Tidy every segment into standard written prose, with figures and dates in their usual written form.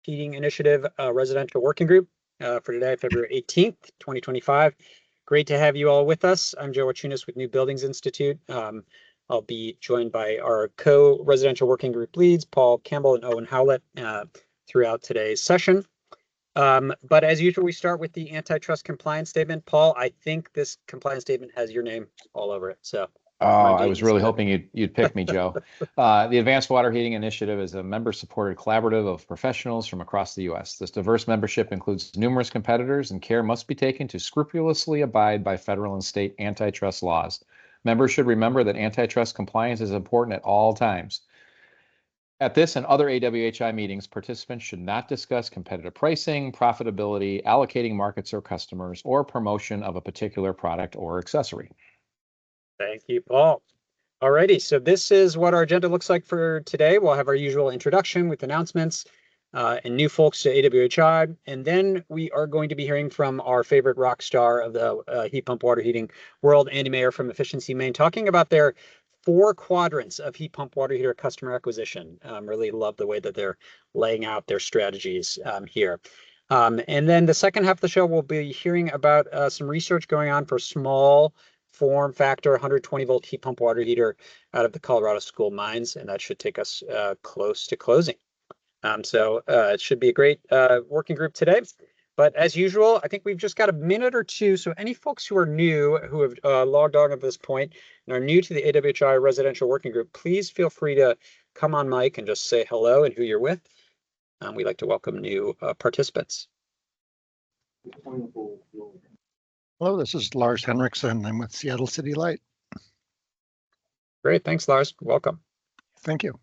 Heating Initiative Residential Working Group for today, February 18th, 2025. Great to have you all with us. I'm Joe Archunas with New Buildings Institute. I'll be joined by our co-residential working group leads, Paul Campbell and Owen Howlett, throughout today's session. But as usual, we start with the antitrust compliance statement. Paul, I think this compliance statement has your name all over it. So. I was really hoping you'd pick me, Joe. The Advanced Water Heating Initiative is a member-supported collaborative of professionals from across the U.S. This diverse membership includes numerous competitors, and care must be taken to scrupulously abide by federal and state antitrust laws. Members should remember that antitrust compliance is important at all times. At this and other AWHI meetings, participants should not discuss competitive pricing, profitability, allocating markets or customers, or promotion of a particular product or accessory. Thank you, Paul. Alrighty, so this is what our agenda looks like for today. We'll have our usual introduction with announcements and new folks to AWHI, and then we are going to be hearing from our favorite rock star of the heat pump water heating world, Andy Meyer from Efficiency Maine, talking about their 4 quadrants of heat pump water heater customer acquisition. Really love the way that they're laying out their strategies here. And then the second half of the show, we'll be hearing about some research going on for small form factor 120 volt heat pump water heater out of the Colorado School Mines, and that should take us close to closing. So it should be a great working group today. But as usual, I think we've just got a minute or two. So any folks who are new, who have logged on at this point and are new to the AWHI Residential Working Group, please feel free to come on mic and just say hello and who you're with. We'd like to welcome new participants. Hello, this is Lars Henriksen. I'm with Seattle City Light. Great, thanks, Lars. Welcome. Thank you.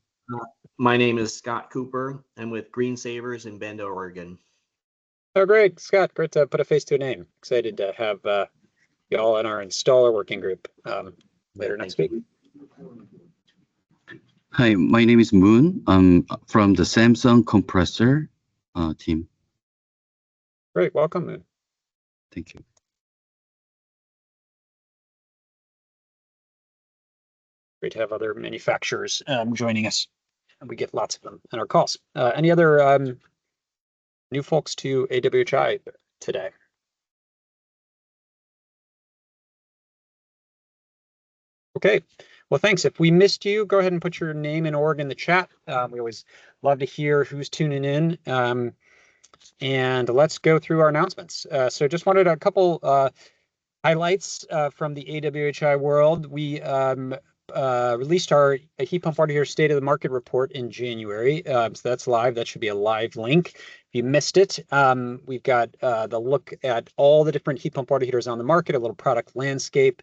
My name is Scott Cooper. I'm with Green Savers in Bend, Oregon. Oh, great, Scott. Great to put a face to a name. Excited to have you all in our installer working group later next week. Hi, my name is Moon. I'm from the Samsung compressor team. Great, welcome, Moon. Thank you. Great to have other manufacturers joining us, and we get lots of them in our calls. Any other new folks to AWHI today? Okay, well, thanks. If we missed you, go ahead and put your name and org in the chat. We always love to hear who's tuning in. And let's go through our announcements. So just wanted a couple highlights from the AWHI world. We released our heat pump water heater state of the market report in January. So that's live. That should be a live link. If you missed it, we've got the look at all the different heat pump water heaters on the market, a little product landscape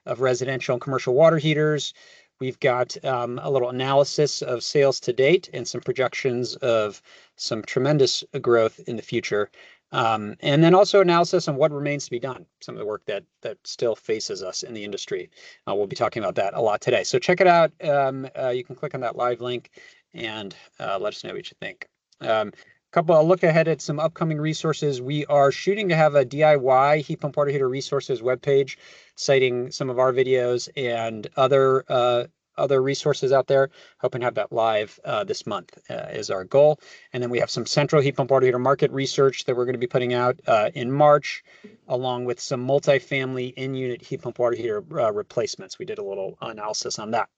of residential and commercial water heaters. We've got a little analysis of sales to date and some projections of some tremendous growth in the future. And then also analysis on what remains to be done, some of the work that still faces us in the industry. We'll be talking about that a lot today. So check it out. You can click on that live link and let us know what you think. I'll look ahead at some upcoming resources. We are shooting to have a DIY heat pump water heater resources webpage, citing some of our videos and other resources out there. Hoping to have that live this month is our goal. And then we have some central heat pump water heater market research that we're going to be putting out in March, along with some multifamily in-unit heat pump water heater replacements. We did a little analysis on that.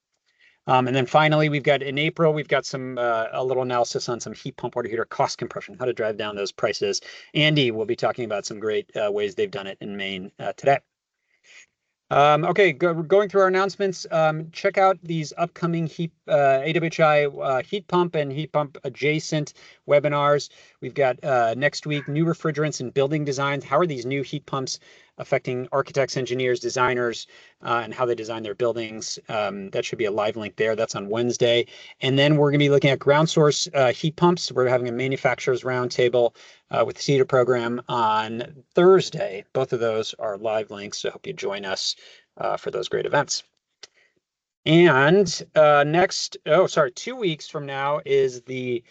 And then finally, we've got in April, we've got some a little analysis on some heat pump water heater cost compression, how to drive down those prices. Andy will be talking about some great ways they've done it in Maine today. Okay, going through our announcements, check out these upcoming AWHI heat pump and heat pump adjacent webinars. We've got next week, new refrigerants and building designs. How are these new heat pumps affecting architects, engineers, designers, and how they design their buildings? That should be a live link there. That's on Wednesday. And then we're going to be looking at ground source heat pumps. We're having a manufacturers roundtable with the CEDAR program on Thursday. Both of those are live links, so I hope you join us for those great events. And 2 weeks from now is the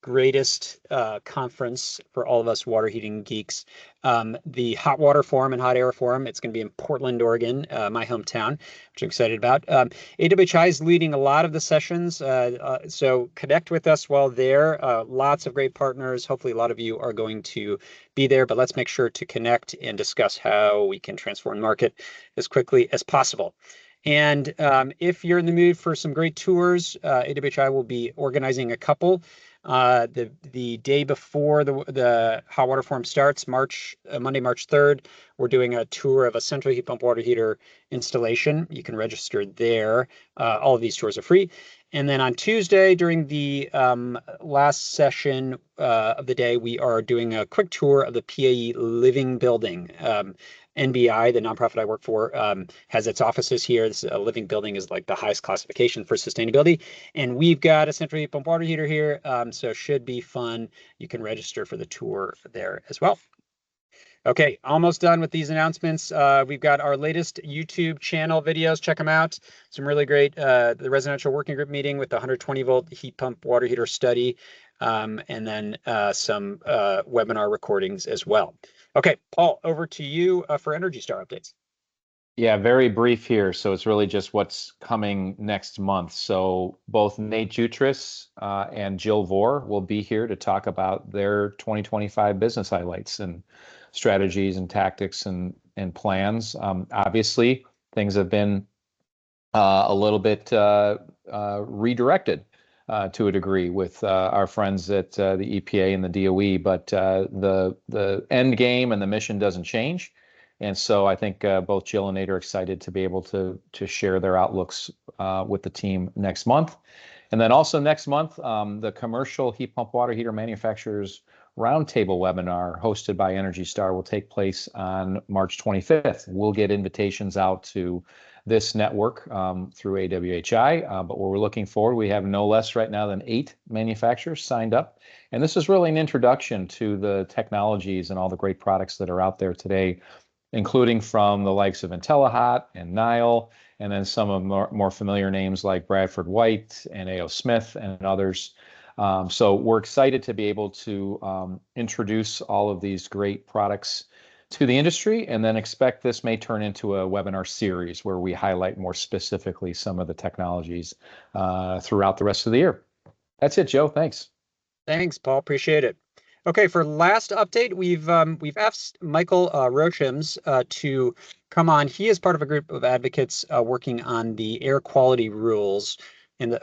greatest conference for all of us water heating geeks. The Hot Water Forum and Hot Air Forum. It's going to be in Portland, Oregon, my hometown, which I'm excited about. AWHI is leading a lot of the sessions, so connect with us while there. Lots of great partners. Hopefully a lot of you are going to be there, but let's make sure to connect and discuss how we can transform the market as quickly as possible. And if you're in the mood for some great tours, AWHI will be organizing a couple. The day before the hot water forum starts, Monday, March 3rd, we're doing a tour of a central heat pump water heater installation. You can register there. All of these tours are free. And then on Tuesday, during the last session of the day, we are doing a quick tour of the PAE Living Building. NBI, the nonprofit I work for, has its offices here. This living building is like the highest classification for sustainability. And we've got a central heat pump water heater here, so should be fun. You can register for the tour there as well. Okay, almost done with these announcements. We've got our latest YouTube channel videos. Check them out. Some really great, the Residential Working Group meeting with the 120 volt heat pump water heater study, and then some webinar recordings as well. Okay, Paul, over to you for Energy Star updates. Yeah, very brief here. So it's really just what's coming next month. So both Nate Jutras and Jill Vore will be here to talk about their 2025 business highlights and strategies and tactics and plans. Obviously, things have been a little bit redirected to a degree with our friends at the EPA and the DOE, but the end game and the mission doesn't change. And so I think both Jill and Nate are excited to be able to share their outlooks with the team next month. And then also next month, the Commercial Heat Pump Water Heater Manufacturers Roundtable webinar hosted by Energy Star will take place on March 25th. We'll get invitations out to this network through AWHI, but what we're looking for, we have no less right now than 8 manufacturers signed up. And this is really an introduction to the technologies and all the great products that are out there today, including from the likes of IntelliHot and Nile, and then some of more familiar names like Bradford White and A.O. Smith and others. So we're excited to be able to introduce all of these great products to the industry, and then expect this may turn into a webinar series where we highlight more specifically some of the technologies throughout the rest of the year. That's it, Joe. Thanks. Thanks, Paul. Appreciate it. Okay, for last update, we've asked Michael Rochems to come on. He is part of a group of advocates working on the air quality rules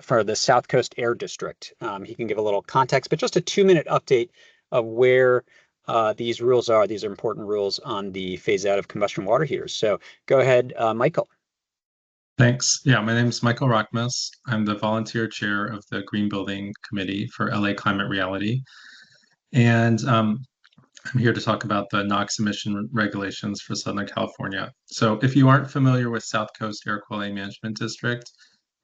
for the South Coast Air District. He can give a little context, but just a 2-minute update of where these rules are. These are important rules on the phase out of combustion water heaters. So go ahead, Michael. Thanks. Yeah, my name is Michael Rockmus. I'm the volunteer chair of the Green Building Committee for LA Climate Reality. And I'm here to talk about the NOx emission regulations for Southern California. So if you aren't familiar with South Coast Air Quality Management District,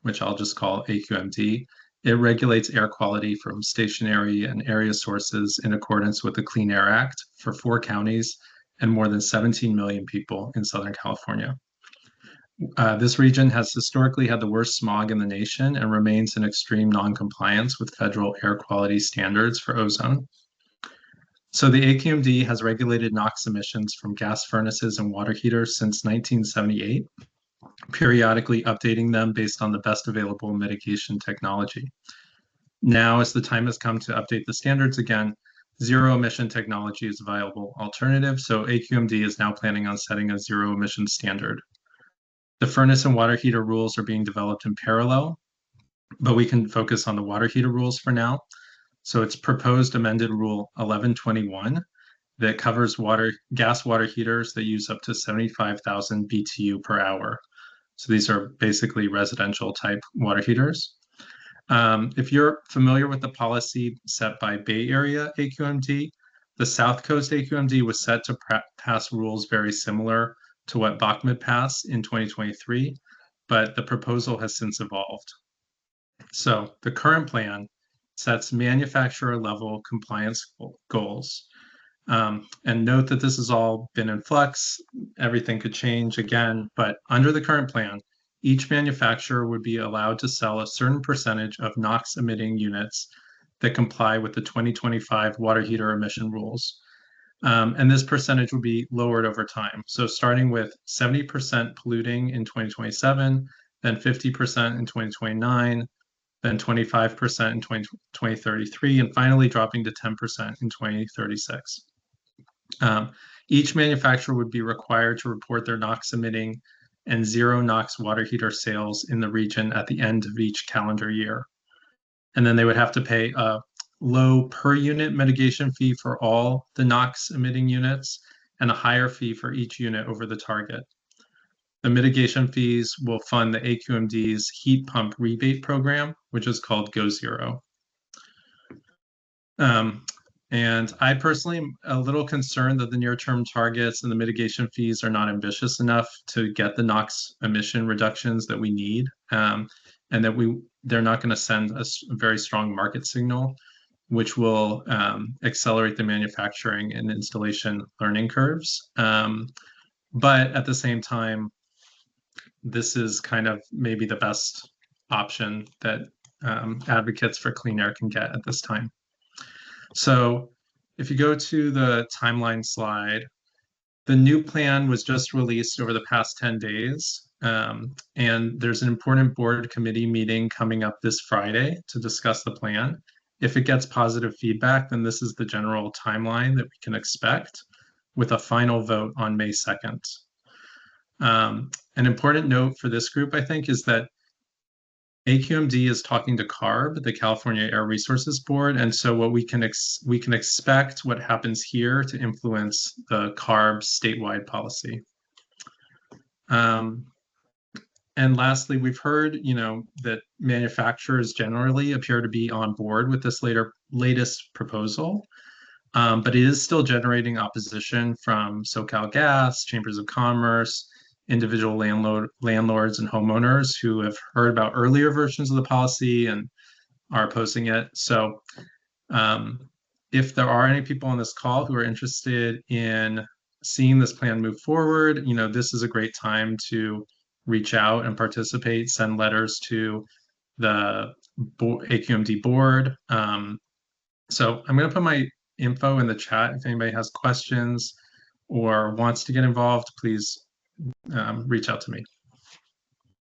which I'll just call AQMD, it regulates air quality from stationary and area sources in accordance with the Clean Air Act for 4 counties and more than 17 million people in Southern California. This region has historically had the worst smog in the nation and remains in extreme non-compliance with federal air quality standards for ozone. So the AQMD has regulated NOx emissions from gas furnaces and water heaters since 1978, periodically updating them based on the best available mitigation technology. Now, as the time has come to update the standards again, zero emission technology is a viable alternative, so AQMD is now planning on setting a zero emission standard. The furnace and water heater rules are being developed in parallel, but we can focus on the water heater rules for now. So it's proposed amended Rule 1121 that covers gas water heaters that use up to 75,000 BTU per hour. So these are basically residential type water heaters. If you're familiar with the policy set by Bay Area AQMD, the South Coast AQMD was set to pass rules very similar to what BACMD passed in 2023, but the proposal has since evolved. So the current plan sets manufacturer level compliance goals. And note that this has all been in flux. Everything could change again, but under the current plan, each manufacturer would be allowed to sell a certain percentage of NOx emitting units that comply with the 2025 water heater emission rules. And this percentage will be lowered over time. So starting with 70% polluting in 2027, then 50% in 2029, then 25% in 2033, and finally dropping to 10% in 2036. Each manufacturer would be required to report their NOx emitting and zero NOx water heater sales in the region at the end of each calendar year. And then they would have to pay a low per unit mitigation fee for all the NOx emitting units and a higher fee for each unit over the target. The mitigation fees will fund the AQMD's heat pump rebate program, which is called Go Zero. And I personally am a little concerned that the near-term targets and the mitigation fees are not ambitious enough to get the NOx emission reductions that we need, and that they're not going to send a very strong market signal, which will accelerate the manufacturing and installation learning curves. But at the same time, this is kind of maybe the best option that advocates for clean air can get at this time. So if you go to the timeline slide, the new plan was just released over the past 10 days. And there's an important board committee meeting coming up this Friday to discuss the plan. If it gets positive feedback, then this is the general timeline that we can expect, with a final vote on May 2nd. An important note for this group, I think, is that AQMD is talking to CARB, the California Air Resources Board, and so what we can expect what happens here to influence the CARB statewide policy. And lastly, we've heard, that manufacturers generally appear to be on board with this latest proposal, but it is still generating opposition from SoCalGas, Chambers of Commerce, individual landlords and homeowners who have heard about earlier versions of the policy and are opposing it. So if there are any people on this call who are interested in seeing this plan move forward, this is a great time to reach out and participate, send letters to the AQMD board. So I'm going to put my info in the chat. If anybody has questions or wants to get involved, please reach out to me.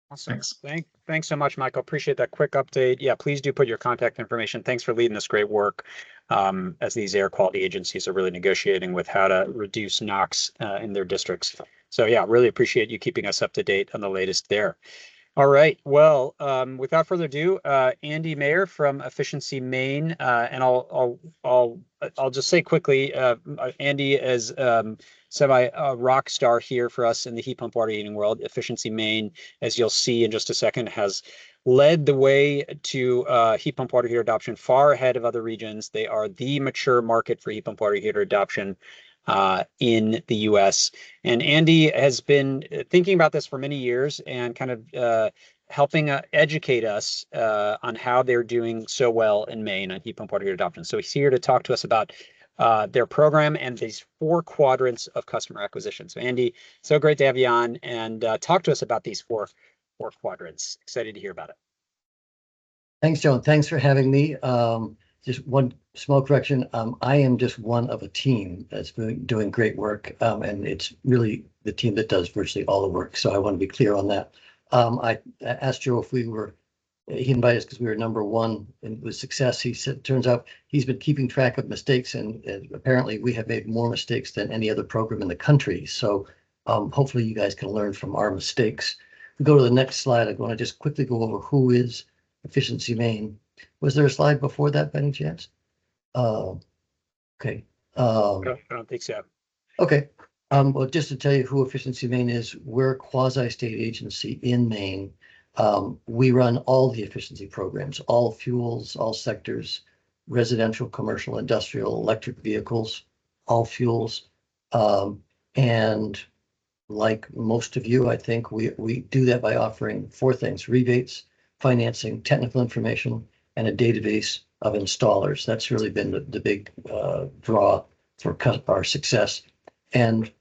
Awesome. Thanks. Thanks so much, Michael. Appreciate that quick update. Yeah, please do put your contact information. Thanks for leading this great work as these air quality agencies are really negotiating with how to reduce NOx in their districts. So yeah, really appreciate you keeping us up to date on the latest there. All right. Well, without further ado, Andy Meyer from Efficiency Maine, and I'll just say quickly, Andy is semi rock star here for us in the heat pump water heating world. Efficiency Maine, as you'll see in just a second, has led the way to heat pump water heater adoption far ahead of other regions. They are the mature market for heat pump water heater adoption in the US. And Andy has been thinking about this for many years and kind of helping educate us on how they're doing so well in Maine on heat pump water heater adoption. So he's here to talk to us about their program and these 4 quadrants of customer acquisition. So Andy, so great to have you on, and talk to us about these four quadrants. Excited to hear about it. Thanks, Joan. Thanks for having me. Just one small correction. I am just one of a team that's doing great work, and it's really the team that does virtually all the work. So I want to be clear on that. I asked Joe if he invited us because we were #1 with success. He said, turns out he's been keeping track of mistakes, and apparently we have made more mistakes than any other program in the country. So hopefully you guys can learn from our mistakes. If we go to the next slide, I want to just quickly go over who is Efficiency Maine. Was there a slide before that by any chance? Okay. I don't think so. Okay. Well, just to tell you who Efficiency Maine is, we're a quasi-state agency in Maine. We run all the efficiency programs, all fuels, all sectors, residential, commercial, industrial, electric vehicles, all fuels. And like most of you, I think we do that by offering 4 things: rebates, financing, technical information, and a database of installers. That's really been the big draw for our success. And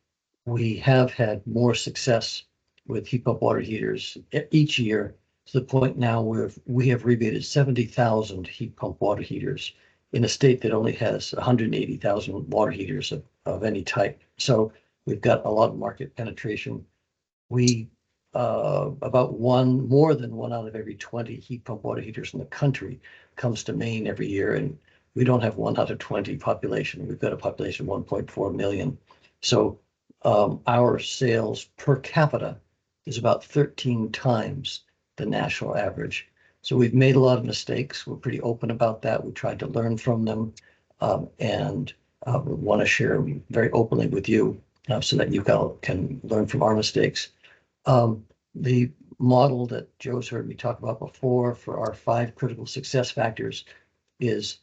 we have had more success with heat pump water heaters each year to the point now where we have rebated 70,000 heat pump water heaters in a state that only has 180,000 water heaters of any type. So we've got a lot of market penetration. We about more than 1 out of every 20 heat pump water heaters in the country comes to Maine every year, and we don't have 1 out of 20 population. We've got a population of 1.4 million. So our sales per capita is about 13 times the national average. So we've made a lot of mistakes. We're pretty open about that. We tried to learn from them, and we want to share them very openly with you so that you can learn from our mistakes. The model that Joe's heard me talk about before for our 5 critical success factors is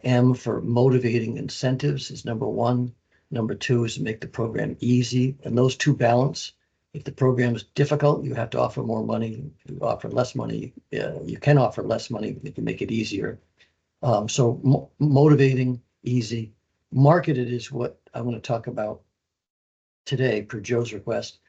M for motivating incentives is number 1. Number 2 is to make the program easy, and those two balance. If the program is difficult, you have to offer more money. If you offer less money, you can offer less money. You can make it easier. So motivating, easy. Marketed is what I'm going to talk about today per Joe's request.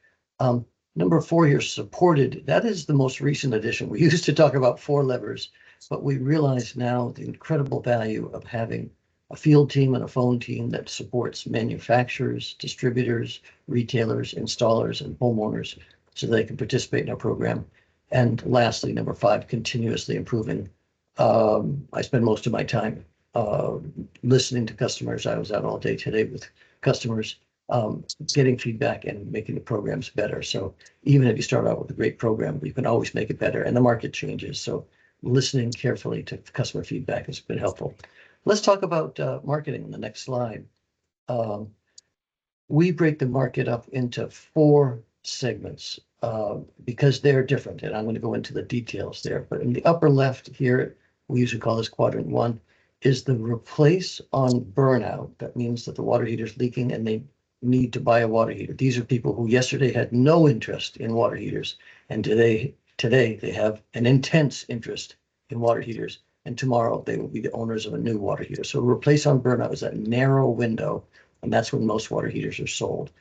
Number 4 here, supported. That is the most recent addition. We used to talk about 4 levers, but we realize now the incredible value of having a field team and a phone team that supports manufacturers, distributors, retailers, installers, and homeowners so they can participate in our program. And lastly, number 5, continuously improving. I spend most of my time listening to customers. I was out all day today with customers, getting feedback and making the programs better. So even if you start out with a great program, you can always make it better, and the market changes. So listening carefully to customer feedback has been helpful. Let's talk about marketing in the next slide. We break the market up into 4 segments because they're different, and I'm going to go into the details there. But in the upper left here, we usually call this quadrant 1, is the replace on burnout. That means that the water heater is leaking and they need to buy a water heater. These are people who yesterday had no interest in water heaters, and today they have an intense interest in water heaters, and tomorrow they will be the owners of a new water heater. So replace on burnout is that narrow window, and that's when most water heaters are sold.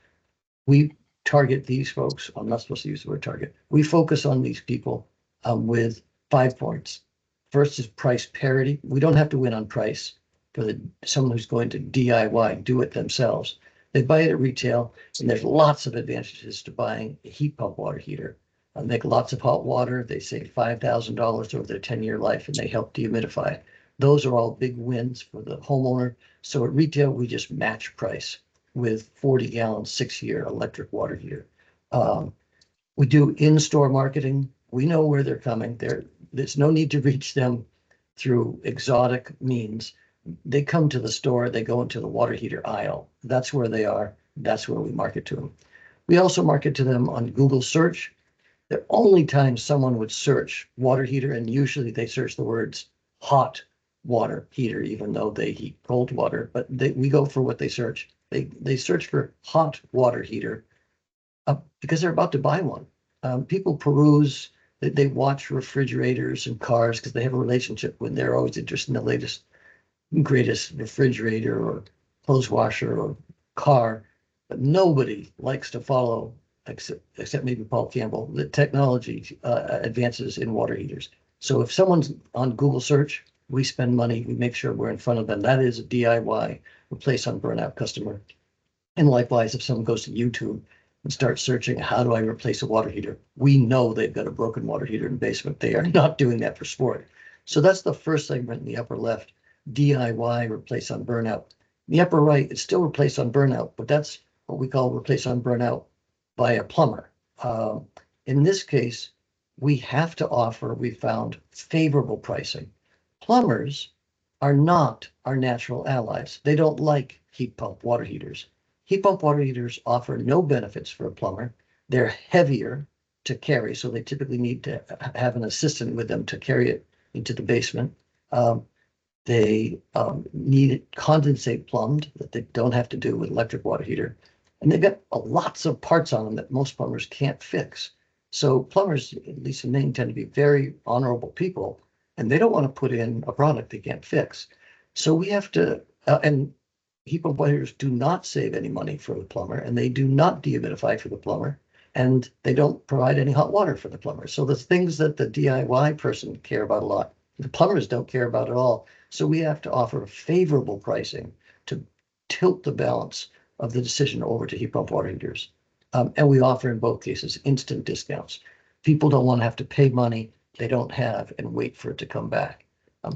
We target these folks. I'm not supposed to use the word target. We focus on these people with 5 points. First is price parity. We don't have to win on price for someone who's going to DIY, do it themselves. They buy it at retail, and there's lots of advantages to buying a heat pump water heater. They make lots of hot water. They save $5,000 over their 10-year life, and they help dehumidify. Those are all big wins for the homeowner. So at retail, we just match price with 40-gallon, 6-year electric water heater. We do in-store marketing. We know where they're coming. There's no need to reach them through exotic means. They come to the store, they go into the water heater aisle. That's where they are. That's where we market to them. We also market to them on Google search. The only time someone would search water heater, and usually they search the words hot water heater, even though they heat cold water, but we go for what they search. They search for hot water heater because they're about to buy one. People peruse, they watch refrigerators and cars because they have a relationship when they're always interested in the latest greatest refrigerator or clothes washer or car, but nobody likes to follow, except maybe Paul Campbell, the technology advances in water heaters. So if someone's on Google search, we spend money, we make sure we're in front of them. That is a DIY, replace on burnout customer. And likewise, if someone goes to YouTube and starts searching, how do I replace a water heater? We know they've got a broken water heater in the basement. They are not doing that for sport. So that's the first segment in the upper left. DIY, replace on burnout. In the upper right, it's still replace on burnout, but that's what we call replace on burnout by a plumber. In this case, we have to offer, we found, favorable pricing. Plumbers are not our natural allies. They don't like heat pump water heaters. Heat pump water heaters offer no benefits for a plumber. They're heavier to carry, so they typically need to have an assistant with them to carry it into the basement. They need it condensate plumbed that they don't have to do with electric water heater. And they've got lots of parts on them that most plumbers can't fix. So plumbers, at least in Maine, tend to be very honorable people, and they don't want to put in a product they can't fix. So we have to, and heat pump water heaters do not save any money for the plumber, and they do not dehumidify for the plumber. and they don't provide any hot water for the plumbers. So the things that the DIY person care about a lot, the plumbers don't care about at all. So we have to offer favorable pricing to tilt the balance of the decision over to heat pump water heaters. And we offer in both cases instant discounts. People don't want to have to pay money they don't have and wait for it to come back.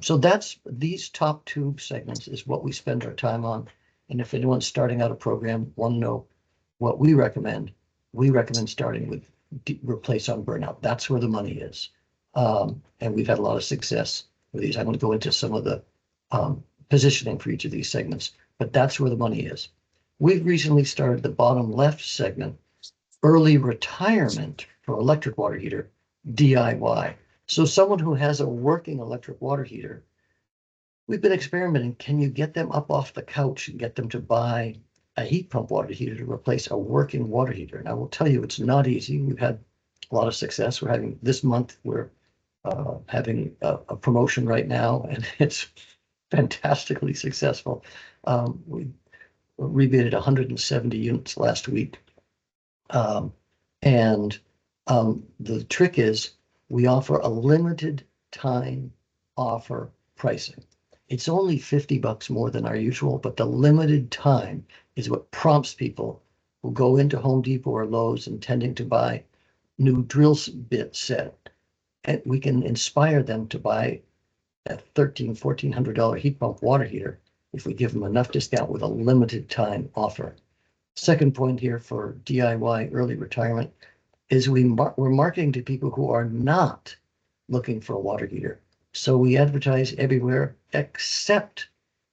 So that's these top two segments is what we spend our time on. And if anyone's starting out a program, want to know what we recommend starting with replace on burnout. That's where the money is. And we've had a lot of success with these. I'm going to go into some of the positioning for each of these segments, but that's where the money is. We've recently started the bottom left segment, early retirement for electric water heater, DIY. So someone who has a working electric water heater, we've been experimenting. Can you get them up off the couch and get them to buy a heat pump water heater to replace a working water heater? And I will tell you, it's not easy. We've had a lot of success. We're having this month, we're having a promotion right now, and it's fantastically successful. We rebated 170 units last week. And the trick is we offer a limited time offer pricing. It's only $50 more than our usual, but the limited time is what prompts people who go into Home Depot or Lowe's intending to buy new drill bit set. And we can inspire them to buy a $1,400 heat pump water heater if we give them enough discount with a limited time offer. Second point here for DIY early retirement is we're marketing to people who are not looking for a water heater. So we advertise everywhere except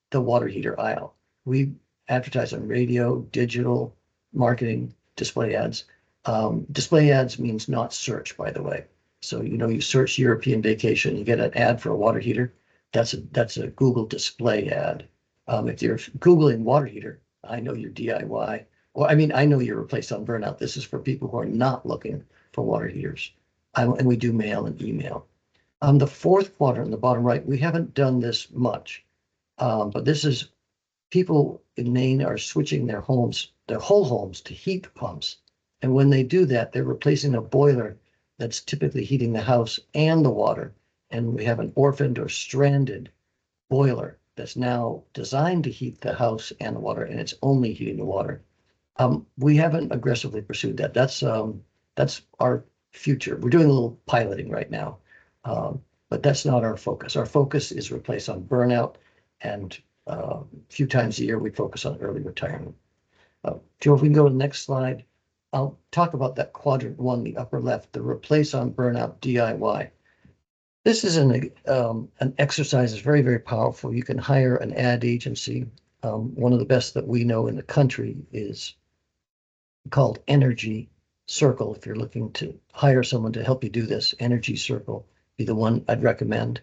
the water heater aisle. We advertise on radio, digital, marketing, display ads. Display ads means not search, by the way. So, you search European vacation, you get an ad for a water heater. That's a Google display ad. If you're Googling water heater, I know you're DIY. Well, I know you're replaced on burnout. This is for people who are not looking for water heaters. And we do mail and email. The fourth quadrant in the bottom right, we haven't done this much, but this is people in Maine are switching their whole homes to heat pumps. And when they do that, they're replacing a boiler that's typically heating the house and the water. And we have an orphaned or stranded boiler that's now designed to heat the house and the water, and it's only heating the water. We haven't aggressively pursued that. That's our future. We're doing a little piloting right now, but that's not our focus. Our focus is replace on burnout, and a few times a year we focus on early retirement. Joe, if we can go to the next slide, I'll talk about that quadrant one, the upper left, the replace on burnout DIY. This is an exercise that's very, very powerful. You can hire an ad agency. One of the best that we know in the country is called Energy Circle. If you're looking to hire someone to help you do this, Energy Circle be the one I'd recommend.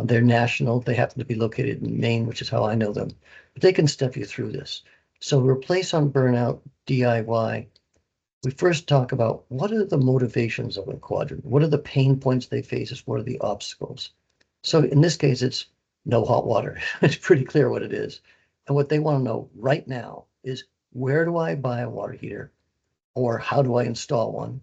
They're national. They happen to be located in Maine, which is how I know them. But they can step you through this. So replace on burnout DIY. We first talk about what are the motivations of a quadrant? What are the pain points they face? What are the obstacles? So in this case, it's no hot water. It's pretty clear what it is. And what they want to know right now is, where do I buy a water heater, or how do I install one?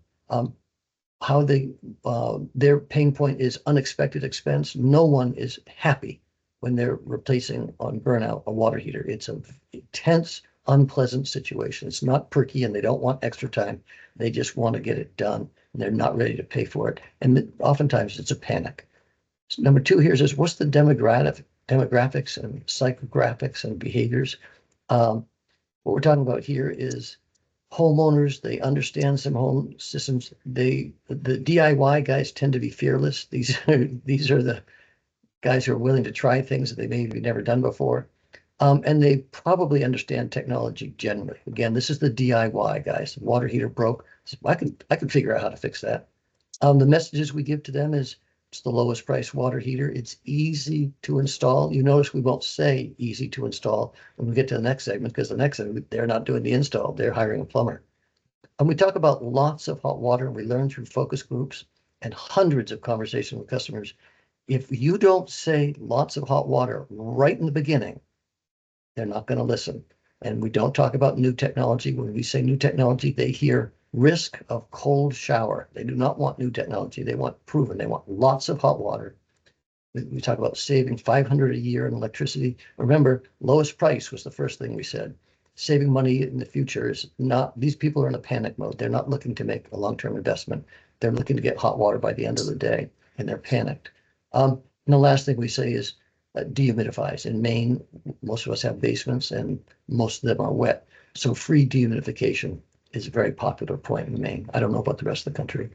Their pain point is unexpected expense. No one is happy when they're replacing on burnout a water heater. It's an intense, unpleasant situation. It's not perky, and they don't want extra time. They just want to get it done, and they're not ready to pay for it. And oftentimes it's a panic. So number two here is, what's the demographics and psychographics and behaviors? What we're talking about here is homeowners. They understand some home systems. The DIY guys tend to be fearless. These are the guys who are willing to try things that they maybe never done before. And they probably understand technology generally. Again, this is the DIY guys. The water heater broke. So I can figure out how to fix that. The messages we give to them is, it's the lowest price water heater. It's easy to install. You notice we won't say easy to install when we get to the next segment, because the next segment, they're not doing the install. They're hiring a plumber. And we talk about lots of hot water. We learn through focus groups and hundreds of conversations with customers. If you don't say lots of hot water right in the beginning, they're not going to listen. And we don't talk about new technology. When we say new technology, they hear risk of cold shower. They do not want new technology. They want proven. They want lots of hot water. We talk about saving $500 a year in electricity. Remember, lowest price was the first thing we said. Saving money in the future is not, these people are in a panic mode. They're not looking to make a long-term investment. They're looking to get hot water by the end of the day, and they're panicked. And the last thing we say is dehumidifies. In Maine, most of us have basements, and most of them are wet. So free dehumidification is a very popular point in Maine. I don't know about the rest of the country.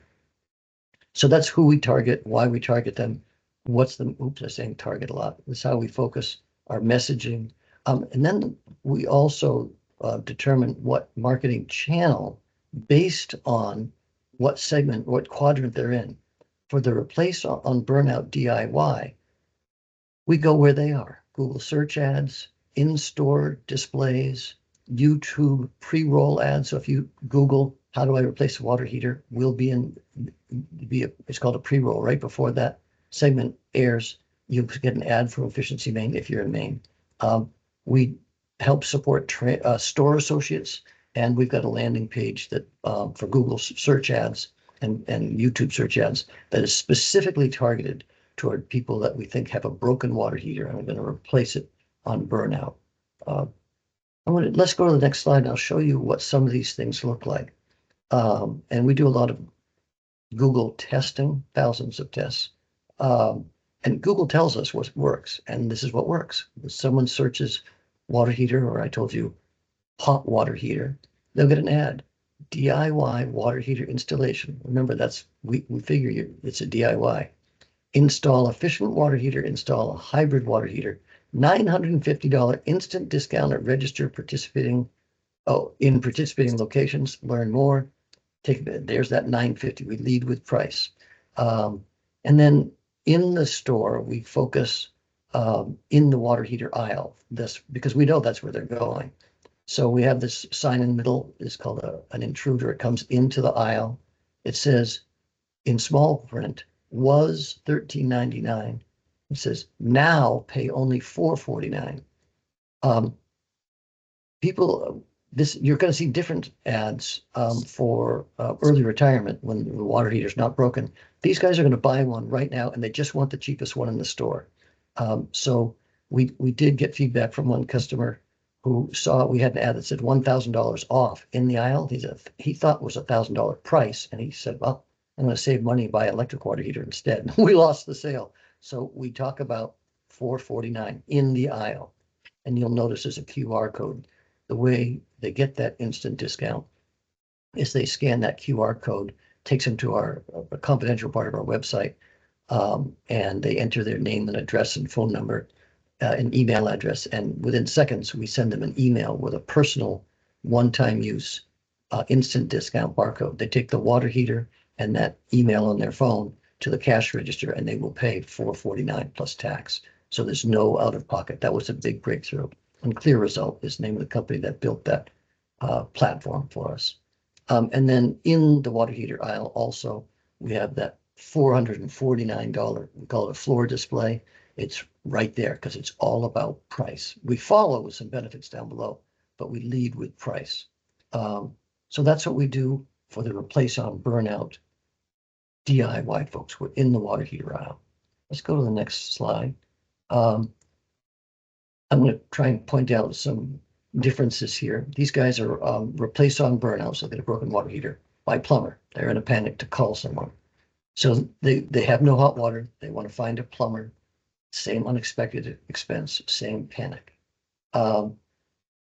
So that's who we target, why we target them. What's the, oops, I'm saying target a lot. That's how we focus our messaging. And then we also determine what marketing channel based on what segment, what quadrant they're in. For the replace on burnout DIY, we go where they are. Google search ads, in-store displays, YouTube pre-roll ads. So if you Google, how do I replace a water heater? We'll be in, it's called a pre-roll right before that segment airs. You get an ad from Efficiency Maine if you're in Maine. We help support store associates, and we've got a landing page that for Google search ads and YouTube search ads that is specifically targeted toward people that we think have a broken water heater and are going to replace it on burnout. Let's go to the next slide and I'll show you what some of these things look like. And we do a lot of Google testing, thousands of tests. And Google tells us what works, and this is what works. If someone searches water heater, or I told you hot water heater, they'll get an ad. DIY water heater installation. Remember, that's we figure it's a DIY. Install efficient water heater, install a hybrid water heater. $950 instant discount at register participating in participating locations. Learn more. There's that $950. We lead with price. And then in the store, we focus in the water heater aisle. This because we know that's where they're going. So we have this sign in the middle. It's called an intruder. It comes into the aisle. It says in small print, was $13.99. It says now pay only $4.49. People, you're going to see different ads for early retirement when the water heater's not broken. These guys are going to buy one right now, and they just want the cheapest one in the store. So we did get feedback from one customer who saw we had an ad that said $1,000 off in the aisle. He thought it was a $1,000 price, and he said, well, I'm going to save money and buy an electric water heater instead. We lost the sale. So we talk about $4.49 in the aisle, and you'll notice there's a QR code. The way they get that instant discount is they scan that QR code, takes them to a confidential part of our website, and they enter their name and address and phone number, an email address, and within seconds, we send them an email with a personal one-time use instant discount barcode. They take the water heater and that email on their phone to the cash register, and they will pay $4.49 plus tax. So there's no out-of-pocket. That was a big breakthrough. And Clear Result is the name of the company that built that platform for us. And then in the water heater aisle also, we have that $449, we call it a floor display. It's right there because it's all about price. We follow with some benefits down below, but we lead with price. So that's what we do for the replace on burnout DIY folks. We're in the water heater aisle. Let's go to the next slide. I'm going to try and point out some differences here. These guys are replace on burnout, so they get a broken water heater by plumber. They're in a panic to call someone. So they have no hot water. They want to find a plumber. Same unexpected expense, same panic.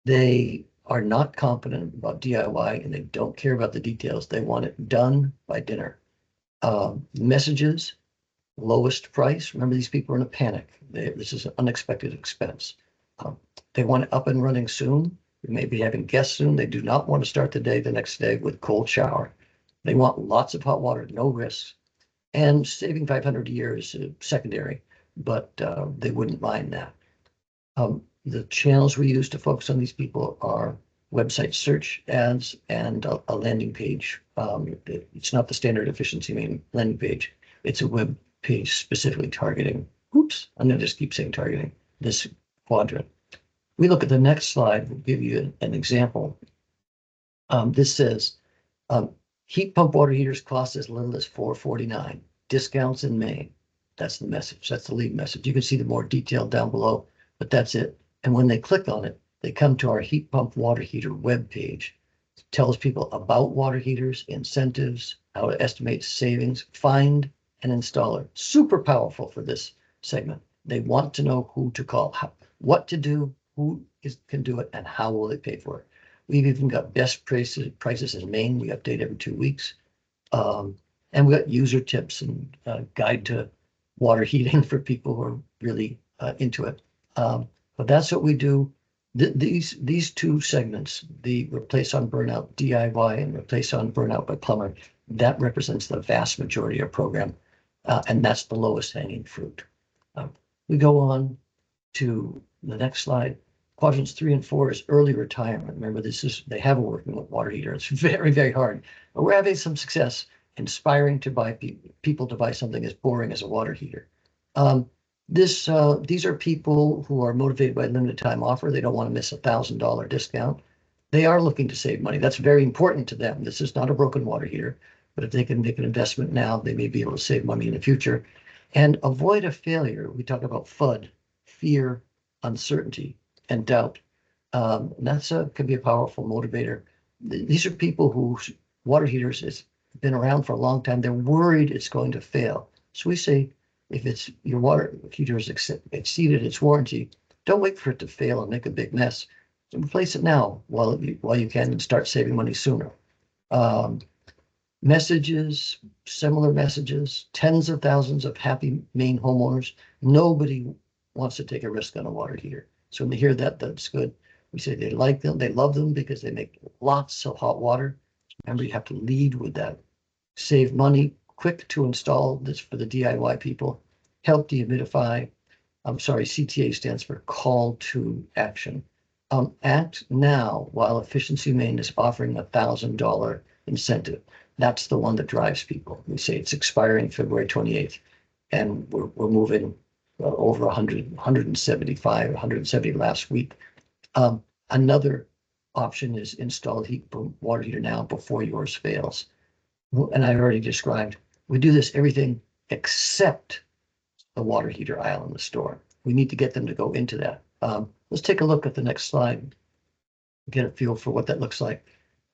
They are not confident about DIY, and they don't care about the details. They want it done by dinner. Messages, lowest price. Remember, these people are in a panic. This is an unexpected expense. They want it up and running soon. We may be having guests soon. They do not want to start the day the next day with cold shower. They want lots of hot water, no risks. And saving $500 a year is secondary, but they wouldn't mind that. The channels we use to focus on these people are website search ads and a landing page. It's not the standard Efficiency Maine landing page. It's a web page specifically targeting, oops, I'm going to just keep saying targeting, this quadrant. We look at the next slide, we'll give you an example. This says, Heat pump water heaters cost as little as $449. Discounts in Maine. That's the message. That's the lead message. You can see the more detail down below, but that's it. And when they click on it, they come to our heat pump water heater webpage. It tells people about water heaters, incentives, how to estimate savings, find an installer. Super powerful for this segment. They want to know who to call, what to do, can do it, and how will they pay for it. We've even got best prices in Maine. We update every 2 weeks. And we got user tips and guide to water heating for people who are really into it. But that's what we do. These two segments, the replace on burnout DIY and replace on burnout by plumber, that represents the vast majority of our program. And that's the lowest hanging fruit. We go on to the next slide. Quadrants 3 and 4 is early retirement. Remember, they have a working water heater. It's very, very hard, but we're having some success inspiring to buy people to buy something as boring as a water heater. These are people who are motivated by a limited time offer. They don't want to miss $1,000 discount. They are looking to save money. That's very important to them. This is not a broken water heater, but if they can make an investment now, they may be able to save money in the future and avoid a failure. We talk about FUD, fear, uncertainty, and doubt. That's can be a powerful motivator. These are people whose water heaters has been around for a long time. They're worried it's going to fail. So we say, if it's your water heater has exceeded its warranty, don't wait for it to fail and make a big mess. Replace it now while you can and start saving money sooner. Messages, similar messages, tens of thousands of happy Maine homeowners. Nobody wants to take a risk on a water heater. So when they hear that, that's good. We say they like them, they love them because they make lots of hot water. Remember, you have to lead with that. Save money, quick to install. This for the DIY people. Help dehumidify. CTA stands for call to action. Act now while Efficiency Maine is offering $1,000 incentive. That's the one that drives people. We say it's expiring February 28th, and we're moving over 100, 175, 170 last week. Another option is install heat pump water heater now before yours fails. And I already described, we do this everything except the water heater aisle in the store. We need to get them to go into that. Let's take a look at the next slide, get a feel for what that looks like.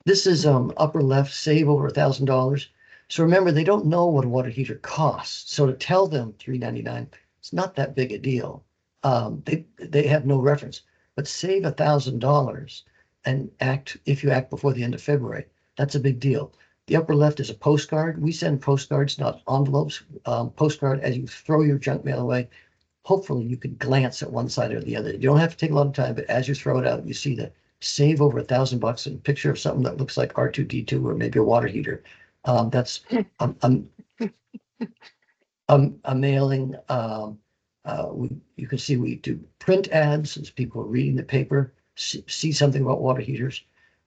This is upper left, save over $1,000. So remember, they don't know what a water heater costs. So to tell them $399, it's not that big a deal. They have no reference, but save $1,000 and if you act before the end of February, that's a big deal. The upper left is a postcard. We send postcards, not envelopes. Postcard, as you throw your junk mail away, hopefully you can glance at one side or the other. You don't have to take a lot of time, but as you throw it out, you see the save over $1,000 and picture of something that looks like R2D2 or maybe a water heater. That's a mailing. You can see we do print ads as people are reading the paper, see something about water heaters.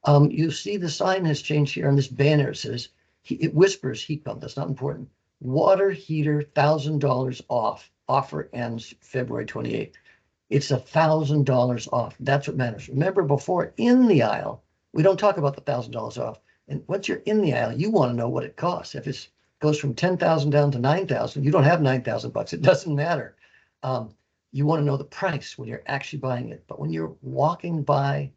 You see the sign has changed here on this banner. It says, it whispers heat pump. That's not important. Water heater, $1,000 off. Offer ends February 28th. It's $1,000 off. That's what matters. Remember, before in the aisle, we don't talk about the $1,000 off. And once you're in the aisle, you want to know what it costs. If it goes from 10,000 down to 9,000, you don't have $9,000. It doesn't matter. You want to know the price when you're actually buying it. But when you're walking by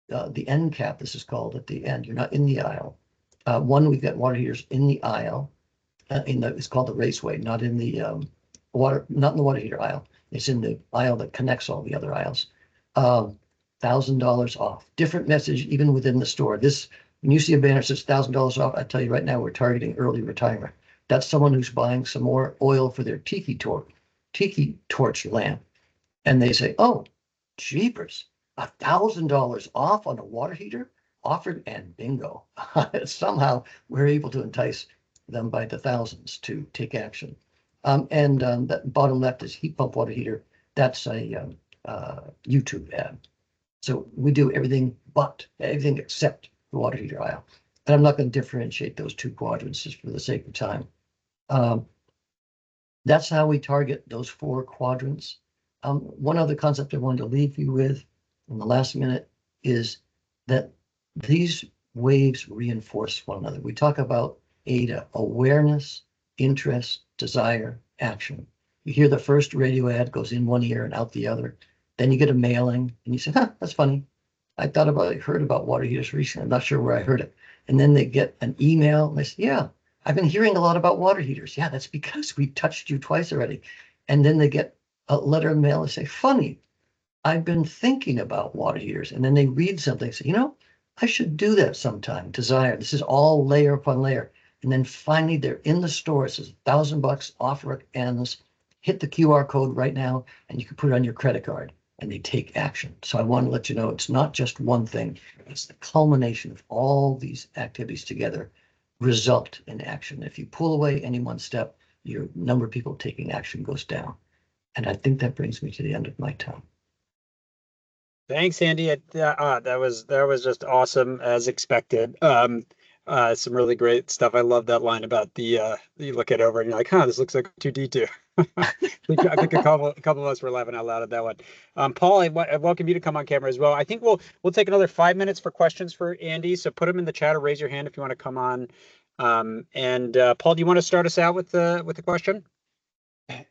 the end cap, this is called at the end, you're not in the aisle. We've got water heaters in the aisle. It's called the raceway, not in the not in the water heater aisle. It's in the aisle that connects all the other aisles. $1,000 off. Different message even within the store. When you see a banner that says $1,000 off, I tell you right now, we're targeting early retirement. That's someone who's buying some more oil for their tiki torch lamp. And they say, oh, jeepers, $1,000 off on a water heater offered, and bingo. Somehow we're able to entice them by the thousands to take action. That bottom left is heat pump water heater. That's a YouTube ad. So we do everything except the water heater aisle. And I'm not going to differentiate those two quadrants just for the sake of time. That's how we target those 4 quadrants. One other concept I wanted to leave you with in the last minute is that these waves reinforce one another. We talk about ADA: awareness, interest, desire, action. You hear the first radio ad goes in one ear and out the other. Then you get a mailing and you say, huh, that's funny. I heard about water heaters recently. I'm not sure where I heard it. And then they get an email and they say, yeah, I've been hearing a lot about water heaters. Yeah, that's because we touched you twice already. And then they get a letter in the mail and say, funny, I've been thinking about water heaters. And then they read something and say, you know, I should do that sometime. Desire. This is all layer upon layer. And then finally they're in the store. It says $1,000 offer ends. Hit the QR code right now and you can put it on your credit card, and they take action. So I want to let you know it's not just one thing. It's the culmination of all these activities together result in action. If you pull away any one step, your number of people taking action goes down. And I think that brings me to the end of my time. Thanks, Andy. That was just awesome as expected. Some really great stuff. I love that line about the you look it over and you're like, huh, this looks like 2D2. I think a couple of us were laughing out loud at that one. Paul, I welcome you to come on camera as well. I think we'll take another 5 minutes for questions for Andy. So put them in the chat or raise your hand if you want to come on. Paul, do you want to start us out with the question?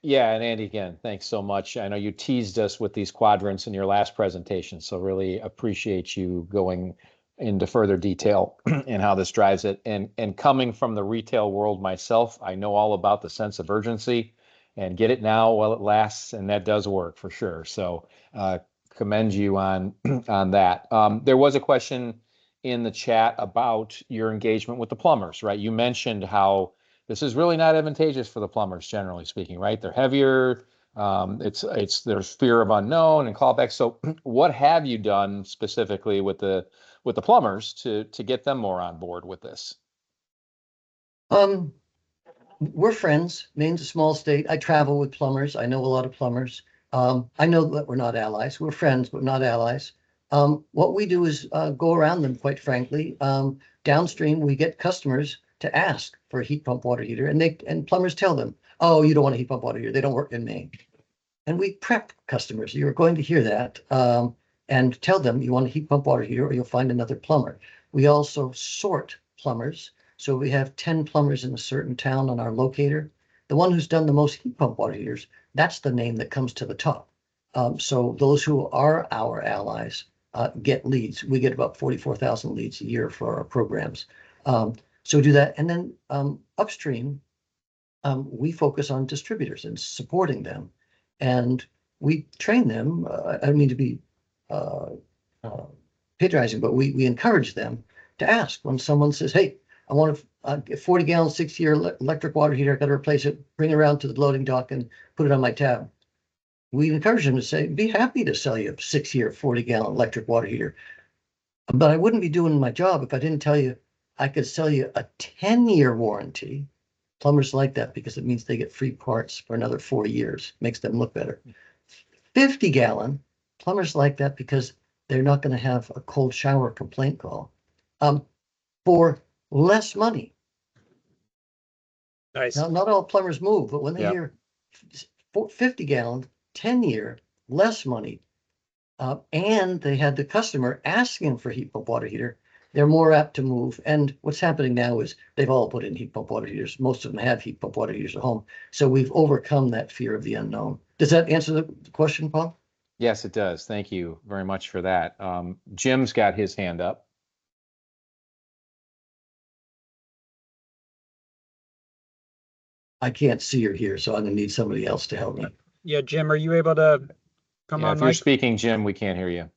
Yeah, and Andy, again, thanks so much. I know you teased us with these quadrants in your last presentation, so really appreciate you going into further detail in how this drives it. And coming from the retail world myself, I know all about the sense of urgency and get it now while it lasts, and that does work for sure. So commend you on that. There was a question in the chat about your engagement with the plumbers, right? You mentioned how this is really not advantageous for the plumbers, generally speaking, right? They're heavier. There's fear of unknown and callbacks. So, what have you done specifically with the plumbers to get them more on board with this? We're friends. Maine's a small state. I travel with plumbers. I know a lot of plumbers. I know that we're not allies. We're friends, but not allies. What we do is go around them, quite frankly. Downstream, we get customers to ask for a heat pump water heater, and plumbers tell them, oh, you don't want a heat pump water heater. They don't work in Maine. And we prep customers. You're going to hear that. And tell them you want a heat pump water heater or you'll find another plumber. We also sort plumbers. So we have 10 plumbers in a certain town on our locator. The one who's done the most heat pump water heaters, that's the name that comes to the top. So those who are our allies get leads. We get about 44,000 leads a year for our programs. So we do that. And then upstream, we focus on distributors and supporting them. And we train them. I don't mean to be patronizing, but we encourage them to ask when someone says, hey, I want a 40-gallon, 6-year electric water heater. I got to replace it. Bring it around to the loading dock and put it on my tab. We encourage them to say, be happy to sell you a 6-year, 40-gallon electric water heater. But I wouldn't be doing my job if I didn't tell you I could sell you a 10-year warranty. Plumbers like that because it means they get free parts for another 4 years. Makes them look better. 50-gallon, plumbers like that because they're not going to have a cold shower complaint call for less money. Nice. Now, not all plumbers move, but when they hear 50-gallon, 10-year, less money, and they had the customer asking for heat pump water heater, they're more apt to move. And what's happening now is they've all put in heat pump water heaters. Most of them have heat pump water heaters at home. So we've overcome that fear of the unknown. Does that answer the question, Paul? Yes, it does. Thank you very much for that. Jim's got his hand up. I can't see or hear, so I'm going to need somebody else to help me. Yeah, Jim, are you able to come on, If you're Mike? speaking, Jim, we can't hear you.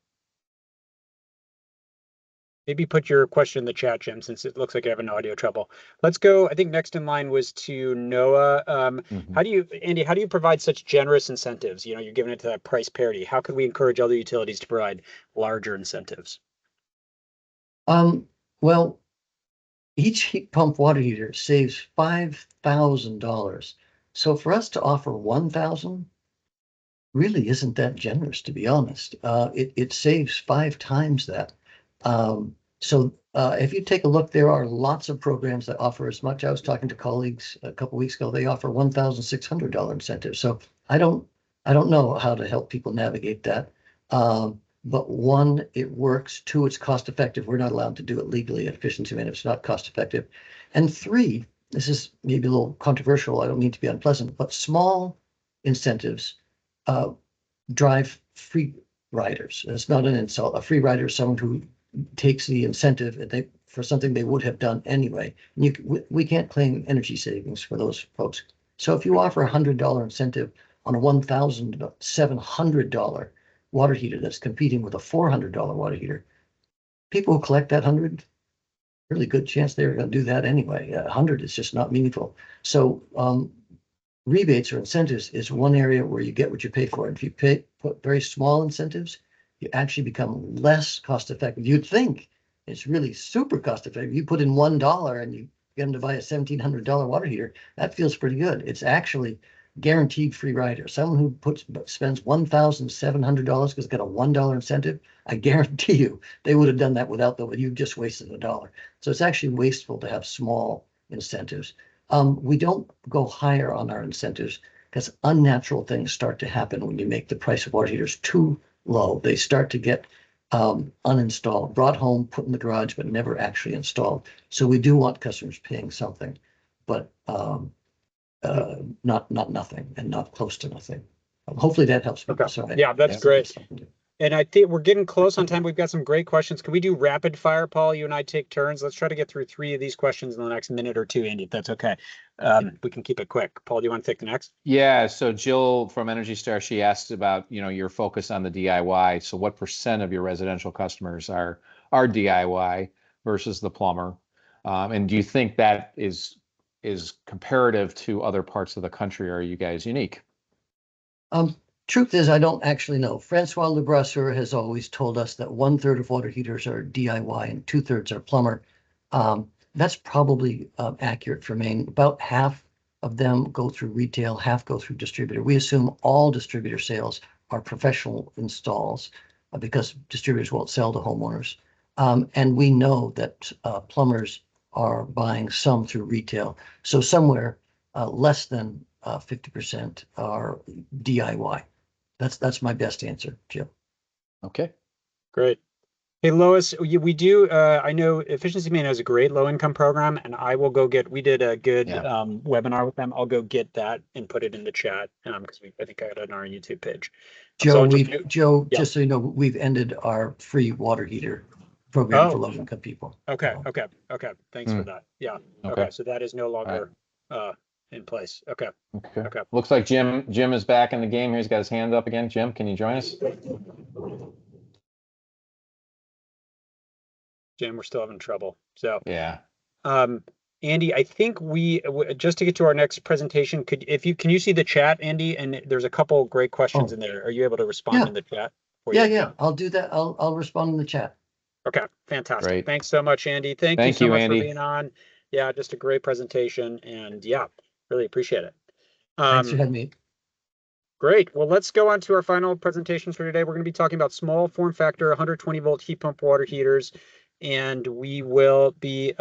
Maybe put your question in the chat, Jim, since it looks like you have an audio trouble. Let's go. I think next in line was to Noah. Andy, how do you provide such generous incentives? You're giving it to that price parity. How could we encourage other utilities to provide larger incentives? Well, each heat pump water heater saves $5,000. So for us to offer $1,000 really isn't that generous, to be honest. It saves 5 times that. So if you take a look, there are lots of programs that offer as much. I was talking to colleagues a couple of weeks ago. They offer $1,600 incentives. So I don't know how to help people navigate that. But one, it works. Two, it's cost effective. We're not allowed to do it legally at Efficiency Maine if it's not cost effective. And three, this is maybe a little controversial. I don't mean to be unpleasant, but small incentives drive free riders. It's not an insult. A free rider is someone who takes the incentive and for something they would have done anyway. We can't claim energy savings for those folks. So if you offer $100 incentive on a $1,700 water heater that's competing with a $400 water heater, people who collect that 100, really good chance they're going to do that anyway. 100 is just not meaningful. So rebates or incentives is one area where you get what you pay for. And if you put very small incentives, you actually become less cost effective. You'd think it's really super cost effective. You put in $1 and you get them to buy a $1,700 water heater. That feels pretty good. It's actually guaranteed free rider. Someone who spends $1,700 because got a $1 incentive, I guarantee you they would have done that without the. You just wasted $1. So it's actually wasteful to have small incentives. We don't go higher on our incentives because unnatural things start to happen when you make the price of water heaters too low. They start to get uninstalled, brought home, put in the garage, but never actually installed. So we do want customers paying something, but not nothing and not close to nothing. Hopefully that helps. Okay. Sorry. Yeah, that's great. And I think we're getting close on time. We've got some great questions. Can we do rapid fire, Paul? You and I take turns. Let's try to get through 3 of these questions in the next minute or 2, Andy, if that's okay. We can keep it quick. Paul, do you want to take the next? Yeah. So Jill from Energy Star, she asked about, your focus on the DIY. So what % of your residential customers are DIY versus the plumber? And do you think that is comparative to other parts of the country? Or are you guys unique? Truth is, I don't actually know. Francois Lebrasseur has always told us that 1/3 of water heaters are DIY and 2/3 are plumber. That's probably accurate for Maine. About half of them go through retail, half go through distributor. We assume all distributor sales are professional installs because distributors won't sell to homeowners. And we know that plumbers are buying some through retail. So somewhere less than 50% are DIY. That's my best answer, Jill. Okay. Great. Hey, Lois, we do, I know Efficiency Maine has a great low-income program, and I will go we did a good webinar with them. I'll go get that and put it in the chat because I think I got it on our YouTube page. Joe, So just so you know, we've ended our free water heater program for low-income people. Okay. Thanks for that. Yeah. Okay. So that is no longer in place. Okay. Looks like Jim is back in the game here. He's got his hand up again. Jim, can you join us? Jim, we're still having trouble. So yeah. Andy, I think we just to get to our next presentation, can you see the chat, Andy? And there's a couple great questions in there. Are you able to respond in the chat? Yeah. I'll do that. I'll respond in the chat. Okay, fantastic. Great. Thanks so much, Andy. Thank you so much for being on. Yeah, just a great presentation, and yeah, really appreciate it. Thanks for having me. Great. Well, let's go on to our final presentations for today. We're going to be talking about small form factor 120-volt heat pump water heaters, and we will be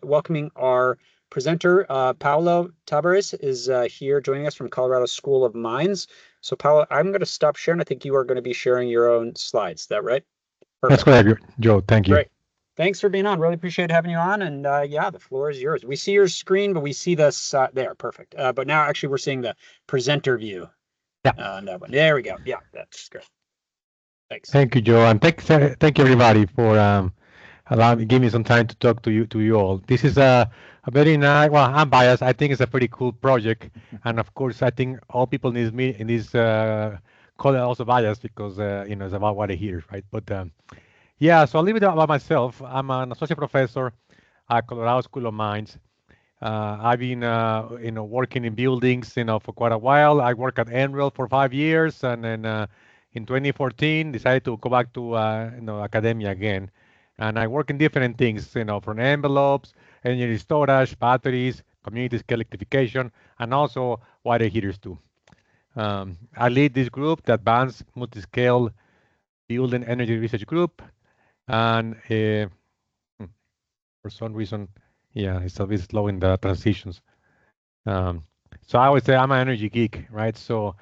welcoming our presenter. Paulo Tabares is here joining us from Colorado School of Mines. So, Paulo, I'm going to stop sharing. I think you are going to be sharing your own slides. Is that right? Perfect. That's correct, Joe. Thank you. Great. Thanks for being on. Really appreciate having you on. And yeah, the floor is yours. We see your screen, but we see this there. Perfect. But now actually we're seeing the presenter view. Yeah. On that one. There we go. Yeah, that's great. Thanks. Thank you, Joe. And thank you everybody for giving me some time to talk to you all. This is a very nice, well, I'm biased. I think it's a pretty cool project. And of course, I think all people need me in this call also biased because, it's about water heaters, right? But yeah, so a little bit about myself. I'm an associate professor at Colorado School of Mines. I've been, working in buildings, for quite a while. I worked at Enroll for 5 years, and then in 2014 decided to go back to, academia again. And I work in different things, from envelopes, energy storage, batteries, community scale electrification, and also water heaters too. I lead this group, the Advanced Multiscale Building Energy Research Group, and for some reason, it's a bit slow in the transitions. So I would say I'm an energy geek, right? So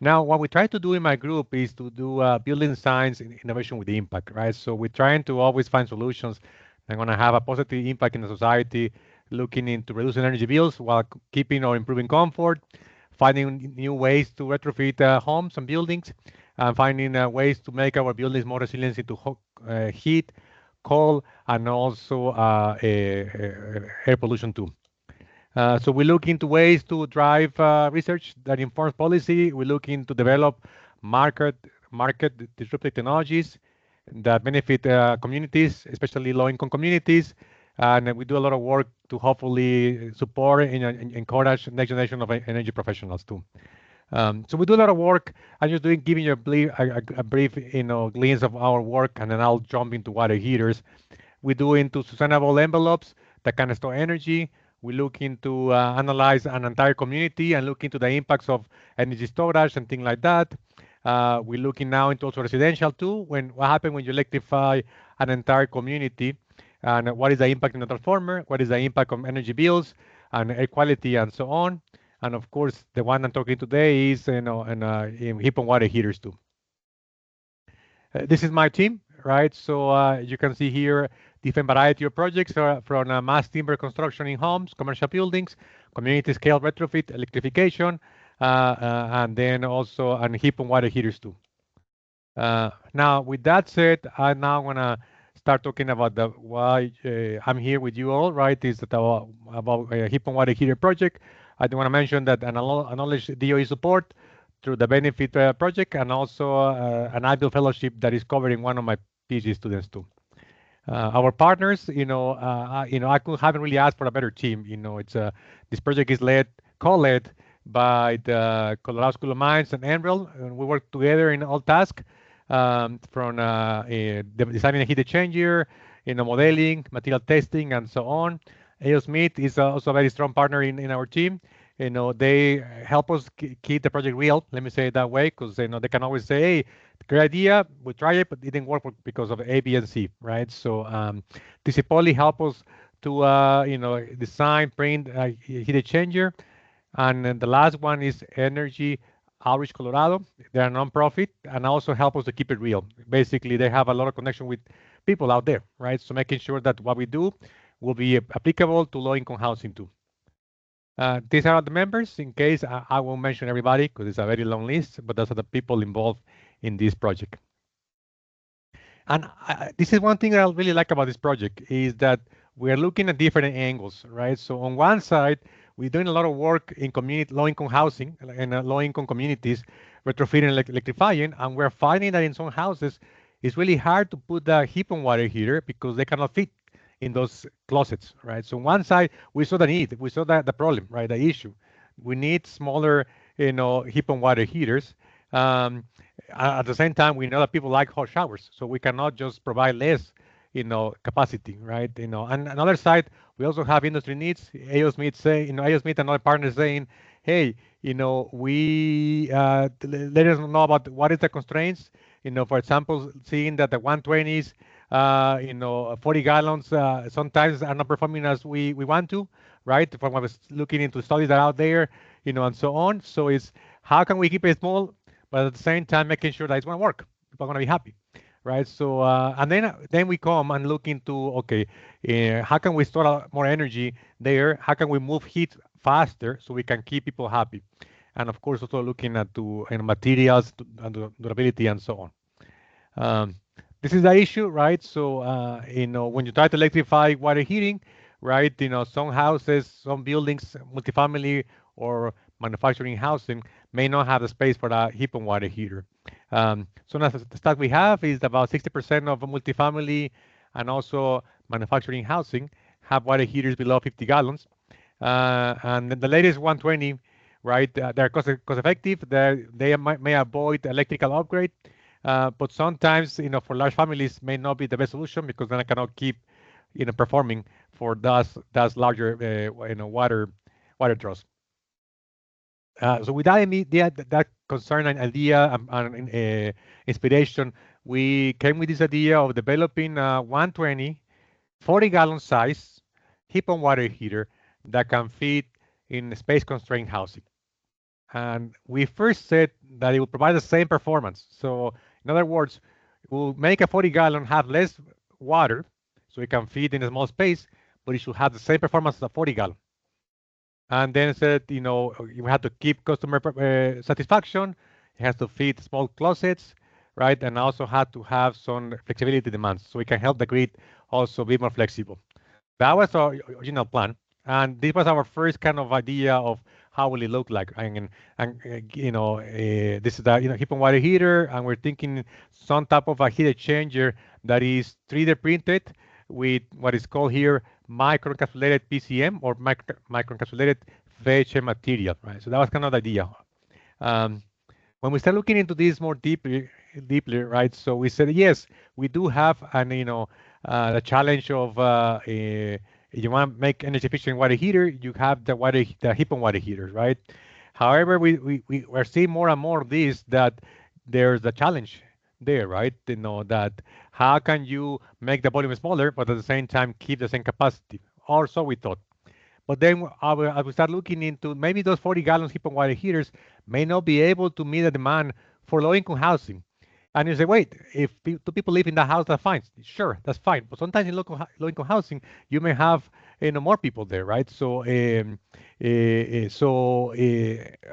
Now, what we try to do in my group is to do building science innovation with impact, right? So we're trying to always find solutions that are going to have a positive impact in the society, looking into reducing energy bills while keeping or improving comfort, finding new ways to retrofit homes and buildings, and finding ways to make our buildings more resilient to heat, cold, and also air pollution too. So we look into ways to drive research that informs policy. We look into develop market disruptive technologies that benefit communities, especially low-income communities. And we do a lot of work to hopefully support and encourage next generation of energy professionals too. So we do a lot of work. I'm just giving you a brief, glimpse of our work, and then I'll jump into water heaters. We do into sustainable envelopes that can store energy. We look into analyze an entire community and look into the impacts of energy storage and things like that. We're looking now into also residential too. What happens when you electrify an entire community, and what is the impact on the transformer? What is the impact on energy bills and air quality and so on? And of course, the one I'm talking today is in heat pump water heaters too. This is my team, right? So you can see here different variety of projects from mass timber construction in homes, commercial buildings, community scale retrofit, electrification, and then also heat pump water heaters too. Now, with that said, I'm now gonna start talking about why I'm here with you all, right? Is that about heat pump water heater project. I do want to mention that acknowledge DOE support through the benefit project, and also an IBIL fellowship that is covering one of my PhD students too. Our partners, I haven't really asked for a better team. It's this project is co-led by the Colorado School of Mines and NREL, and we work together in all tasks from designing a heat exchanger, modeling, material testing, and so on. A.O. Smith is also a very strong partner in our team. They help us keep the project real. Let me say it that way, because they can always say, "Hey, great idea, we try it, but it didn't work because of A, B, and C," right? So Disipoli help us to design, print heat exchanger, and then the last one is Energy Outreach Colorado. They're a nonprofit and also help us to keep it real. Basically, they have a lot of connection with people out there, right? So making sure that what we do will be applicable to low-income housing too. These are the members. In case I won't mention everybody because it's a very long list, but those are the people involved in this project. And this is one thing I really like about this project is that we're looking at different angles, right? So on one side, we're doing a lot of work in low-income housing and low-income communities, retrofitting and electrifying, and we're finding that in some houses, it's really hard to put the heat pump water heater because they cannot fit in those closets, right? So on one side, we saw the need, we saw the problem, right? The issue. We need smaller, heat pump water heaters. At the same time, we know that people like hot showers, so we cannot just provide less, capacity, right? And another side, we also have industry needs. A.O. Smith A.O. Smith and other partners saying, hey, we let us know about what is the constraints. For example, seeing that the 120s, 40 gallons sometimes are not performing as we want to, right? From what I was looking into studies that are out there, and so on. So it's how can we keep it small, but at the same time making sure that it's going to work. People are going to be happy, right? So and then we come and look into how can we store more energy there? How can we move heat faster so we can keep people happy? And of course, also looking at materials and durability and so on. This is the issue, right? So when you try to electrify water heating, right? Some houses, some buildings, multifamily or manufacturing housing may not have the space for a heat pump water heater. So the stat we have is about 60% of multifamily and also manufacturing housing have water heaters below 50 gallons. And the latest 120, right? They're cost effective. They may avoid electrical upgrade, but sometimes for large families may not be the best solution because then I cannot keep performing for those larger water draws. So with that concern and idea and inspiration, we came with this idea of developing a 120 40-gallon size heat pump water heater that can fit in space constrained housing. And we first said that it will provide the same performance. So in other words, we'll make a 40-gallon have less water, so it can fit in a small space, but it should have the same performance as a 40-gallon. And then said, you have to keep customer satisfaction. It has to fit small closets, right? And also had to have some flexibility demands, so we can help the grid also be more flexible. That was our original plan, and this was our first kind of idea of how will it look like. This is the heat and water heater, and we're thinking some type of a heat exchanger that is 3D printed with what is called here microencapsulated PCM or microencapsulated phase change material, right? So that was kind of the idea. When we start looking into this more deeply, right? So we said yes, we do have the challenge of you want to make energy efficient water heater, you have the heat and water heaters, right? However, we're seeing more and more of this, that there's a challenge there, right? That how can you make the volume smaller, but at the same time keep the same capacity? Or so we thought. But then I will start looking into maybe those 40-gallon heat and water heaters may not be able to meet the demand for low-income housing. And you say, wait, if two people live in that house, that's fine. Sure, that's fine. But sometimes in low-income housing, you may have more people there, right? So,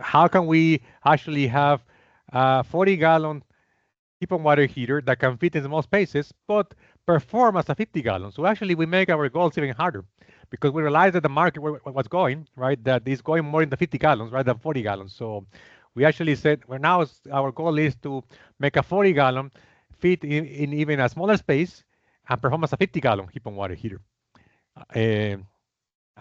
how can we actually have a 40-gallon heat and water heater that can fit in small spaces, but perform as a 50-gallon? So actually, we make our goals even harder, because we realize that the market was going, right, that is going more in the 50 gallons rather than 40 gallons. So we actually said, well, now our goal is to make a 40-gallon fit in even a smaller space and perform as a 50-gallon heat and water heater. And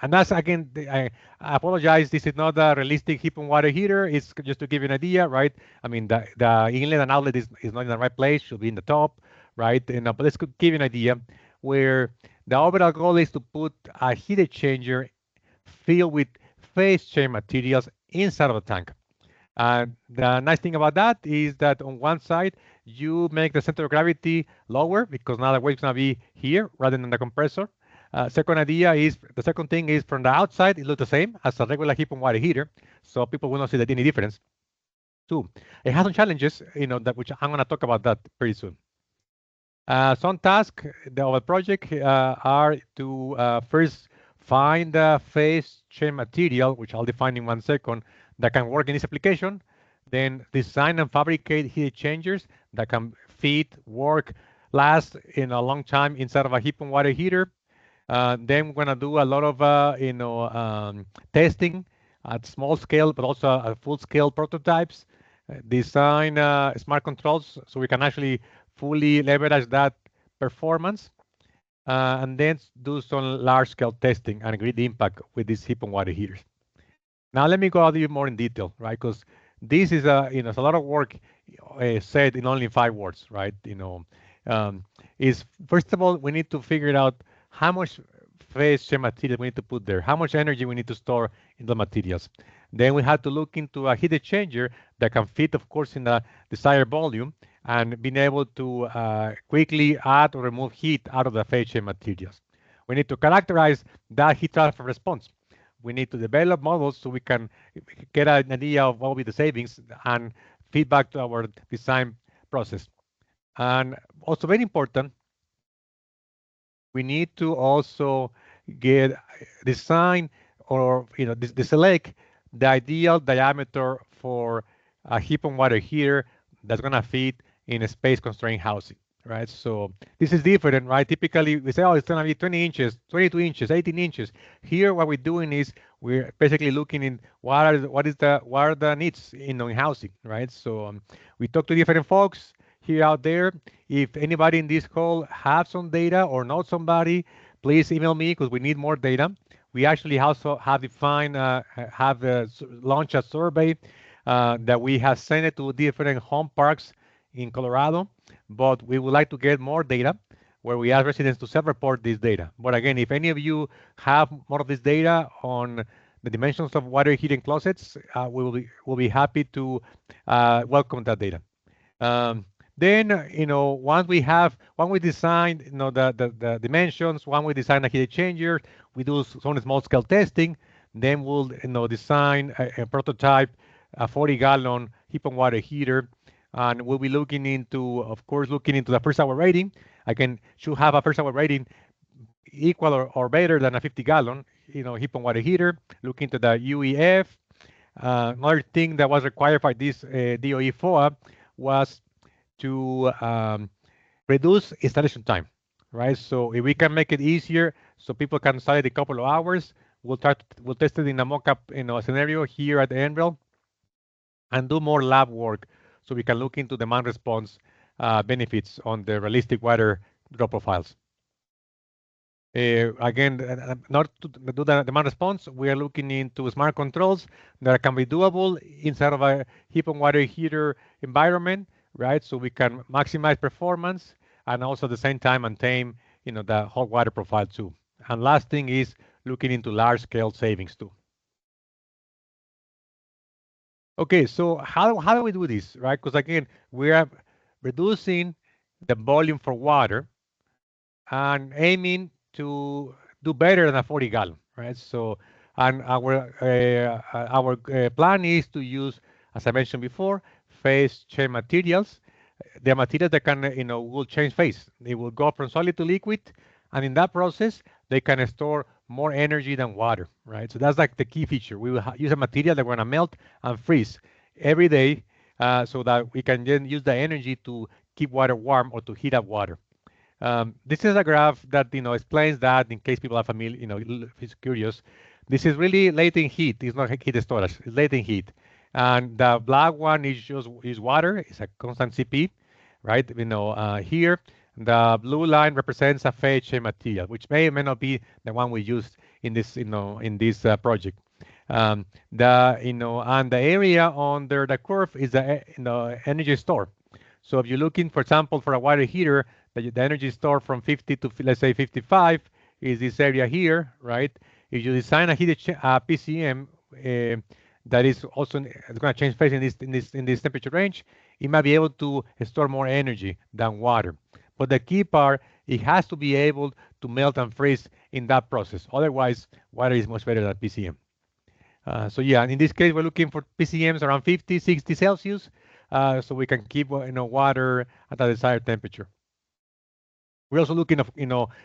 that's, again, I apologize, this is not a realistic heat and water heater. It's just to give you an idea, right? I mean, the inlet and outlet is not in the right place, should be in the top, right? But let's give you an idea where the overall goal is to put a heat exchanger filled with phase change materials inside of the tank. And the nice thing about that is that on one side, you make the center of gravity lower, because now the wave's going to be here rather than the compressor. Second thing is from the outside, it looks the same as a regular heat and water heater, so people will not see any difference. Two, it has some challenges, which I'm going to talk about that pretty soon. Some tasks of the project are to first find the phase change material, which I'll define in 1 second, that can work in this application. Then design and fabricate heat exchangers that can fit, work, last in a long time inside of a heat and water heater. Then we're gonna do a lot of testing at small scale, but also at full scale prototypes. Design smart controls so we can actually fully leverage that performance, and then do some large scale testing and grid impact with these heat and water heaters. Now let me go a little bit more in detail, right? Because this is it's a lot of work said in only 5 words, right? Is first of all, we need to figure out how much phase change material we need to put there, how much energy we need to store in the materials. Then we have to look into a heat exchanger that can fit, of course, in the desired volume, and being able to quickly add or remove heat out of the phase change materials. We need to characterize that heat transfer response. We need to develop models so we can get an idea of what will be the savings and feedback to our design process. And also very important, we need to also get design or select the ideal diameter for a heat and water heater that's going to fit in a space constrained housing, right? So this is different, right? Typically we say, oh, it's going to be 20 inches, 22 inches, 18 inches. Here what we're doing is we're basically looking in what are the needs in housing, right? So we talk to different folks here out there. If anybody in this call have some data or know somebody, please email me, because we need more data. We actually also have defined, launched a survey that we have sent it to different home parks in Colorado, but we would like to get more data where we ask residents to self-report this data. But again, if any of you have more of this data on the dimensions of water heating closets, we'll be happy to welcome that data. Then, once we design, the dimensions, once we design a heat exchanger, we do some small scale testing. Then we'll, design a prototype a 40-gallon heat pump water heater. And we'll be looking into, of course, the first hour rating. Should have a first hour rating equal or better than a 50-gallon, heat pump water heater. Look into the UEF. Another thing that was required by this DOE FOA was to reduce installation time, right? So if we can make it easier so people can install it in a couple of hours, we'll test it in a mock-up scenario here at the Enville and do more lab work so we can look into demand response benefits on the realistic water draw profiles. Again, not to do the demand response, we are looking into smart controls that can be doable inside of a heat pump water heater environment, right? So we can maximize performance and also at the same time maintain, the hot water profile too. And last thing is looking into large scale savings too. Okay, so how do we do this, right? Because again, we are reducing the volume for water and aiming to do better than a 40-gallon, right? So, and our plan is to use, as I mentioned before, phase change materials. The materials that can, will change phase. They will go from solid to liquid, and in that process, they can store more energy than water, right? So that's like the key feature. We will use a material that we're gonna melt and freeze every day, so that we can then use the energy to keep water warm or to heat up water. This is a graph that explains that in case people are familiar, if it's curious. This is really latent heat. It's not heat storage. It's latent heat, and the black one is water. It's a constant CP, right? Here the blue line represents a phase change material, which may or may not be the one we used in this project. And the area under the curve is the energy store. So if you're looking, for example, for a water heater, the energy store from 50 to, let's say, 55 is this area here, right? If you design a heated PCM that is also going to change phase in this temperature range, it might be able to store more energy than water. But the key part, it has to be able to melt and freeze in that process. Otherwise, water is much better than PCM. So yeah, in this case, we're looking for PCMs around 50, 60 Celsius, so we can keep water at the desired temperature. We're also looking,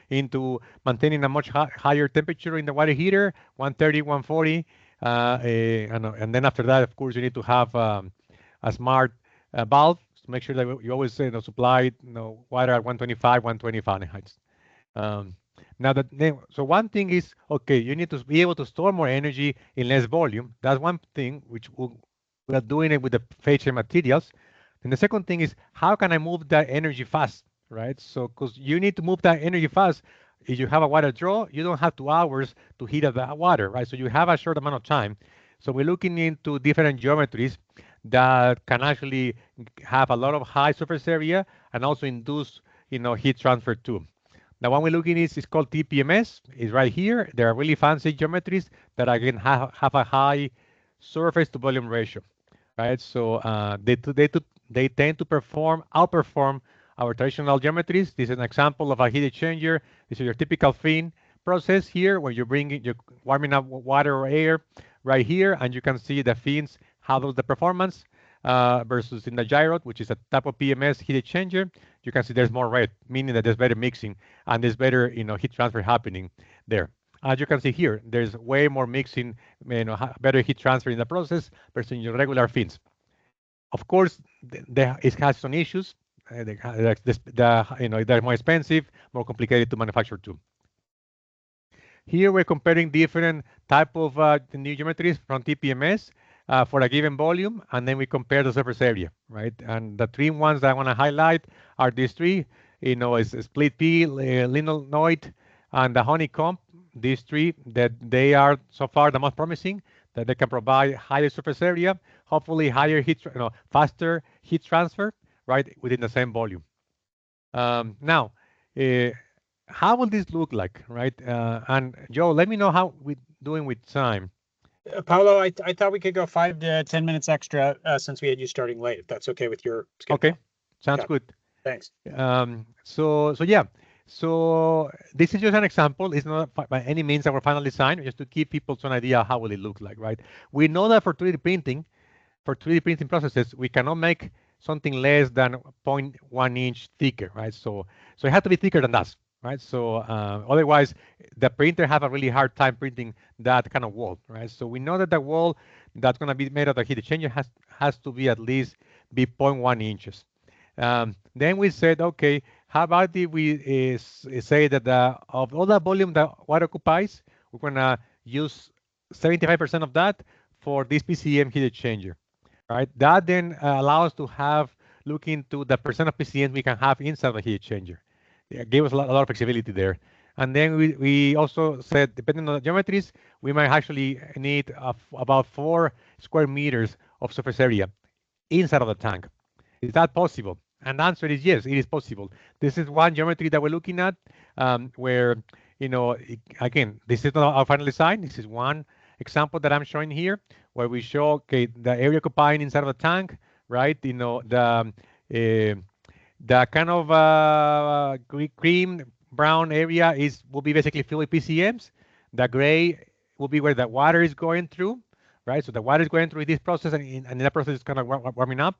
into maintaining a much higher temperature in the water heater, 130, 140, and then after that, of course, you need to have a smart valve to make sure that you always supply water at 125, 120 Fahrenheit. So one thing is, okay, you need to be able to store more energy in less volume. That's one thing which we are doing it with the phase change materials. And the second thing is, how can I move that energy fast, right? So, because you need to move that energy fast. If you have a water draw, you don't have 2 hours to heat up the water, right? So you have a short amount of time. So we're looking into different geometries that can actually have a lot of high surface area and also induce, heat transfer too. The one we're looking at is called TPMS. It's right here. There are really fancy geometries that again have a high surface to volume ratio, right? So they tend to outperform our traditional geometries. This is an example of a heat exchanger. This is your typical fin process here, where you're warming up water or air right here, and you can see the fins, how does the performance versus in the gyro, which is a type of PMS heat exchanger. You can see there's more red, meaning that there's better mixing and there's better heat transfer happening there. As you can see here, there's way more mixing, better heat transfer in the process versus your regular fins. Of course, it has some issues. They're more expensive, more complicated to manufacture too. Here we're comparing different type of new geometries from TPMS for a given volume, and then we compare the surface area, right? And the 3 ones that I want to highlight are these 3. Is split pea, linonoid, and the honeycomb. These 3 that they are so far the most promising, that they can provide higher surface area, hopefully higher faster heat transfer, right, within the same volume. Now, how will this look like, right? And Joe, let me know how we're doing with time. Paulo, I thought we could go 5 to 10 minutes extra since we had you starting late. If that's okay with your schedule. Okay, sounds good. Thanks. So yeah. So this is just an example. It's not by any means our final design, just to give people some idea how will it look like, right? We know that for 3D printing, for 3D printing processes, we cannot make something less than 0.1 inch thicker, right? So it has to be thicker than that, right? So otherwise, the printer have a really hard time printing that kind of wall, right? So we know that the wall that's going to be made of the heat exchanger has to be at least be 0.1 inches. Then we said, okay, how about if we say that of all the volume that water occupies, we're going to use 75% of that for this PCM heat exchanger, right? That then allows us to look into the percent of PCMs we can have inside the heat exchanger. It gave us a lot of flexibility there. And then we also said, depending on the geometries, we might actually need about 4 square meters of surface area inside of the tank. Is that possible? And the answer is yes, it is possible. This is one geometry that we're looking at where, again, this is not our final design. This is one example that I'm showing here where we show, okay, the area occupying inside of the tank, right? The kind of cream brown area will be basically filled with PCMs. The gray will be where the water is going through, right? So the water is going through this process, and that process is kind of warming up,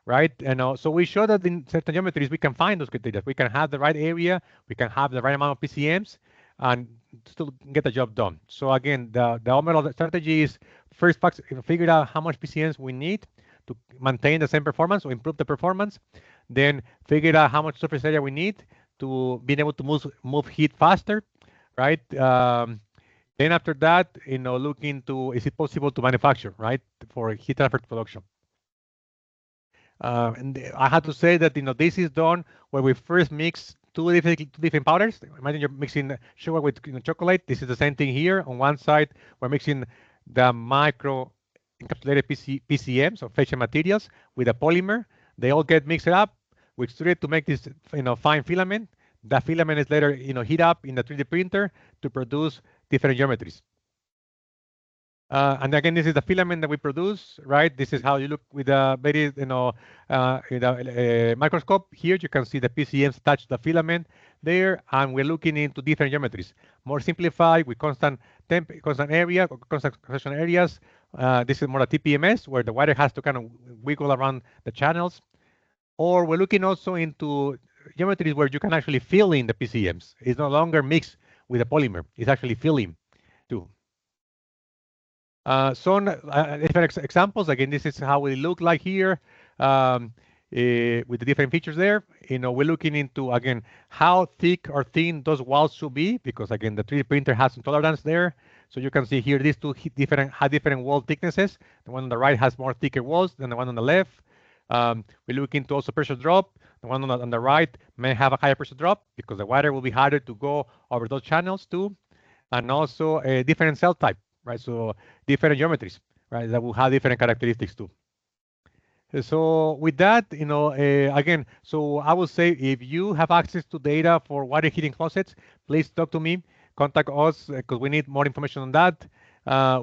right? And so we show that in certain geometries we can find those criteria. We can have the right area, we can have the right amount of PCMs, and still get the job done. So again, the overall strategy is first figure out how much PCMs we need to maintain the same performance or improve the performance. Then figure out how much surface area we need to be able to move heat faster, right? Then after that, look into, is it possible to manufacture, right, for heat transfer production? And I had to say that this is done where we first mix two different powders. Imagine you're mixing sugar with chocolate. This is the same thing here. On one side, we're mixing the micro encapsulated PCMs or facial materials with a polymer. They all get mixed up. We extrude it to make this fine filament. That filament is later heat up in the 3D printer to produce different geometries. And again, this is the filament that we produce, right? This is how you look with a very, with a microscope. Here you can see the PCMs touch the filament there, and we're looking into different geometries. More simplified with constant area, constant compression areas. This is more a TPMS where the water has to kind of wiggle around the channels. Or we're looking also into geometries where you can actually fill in the PCMs. It's no longer mixed with a polymer. It's actually filling too. Some different examples. Again, this is how it look like here with the different features there. We're looking into, again, how thick or thin those walls should be, because again, the 3D printer has some tolerance there. So you can see here these two have different wall thicknesses. The one on the right has more thicker walls than the one on the left. We look into also pressure drop. The one on the right may have a higher pressure drop because the water will be harder to go over those channels too. And also a different cell type, right? So different geometries, right? That will have different characteristics too. So with that, again, so I would say if you have access to data for water heating closets, please talk to me, contact us because we need more information on that.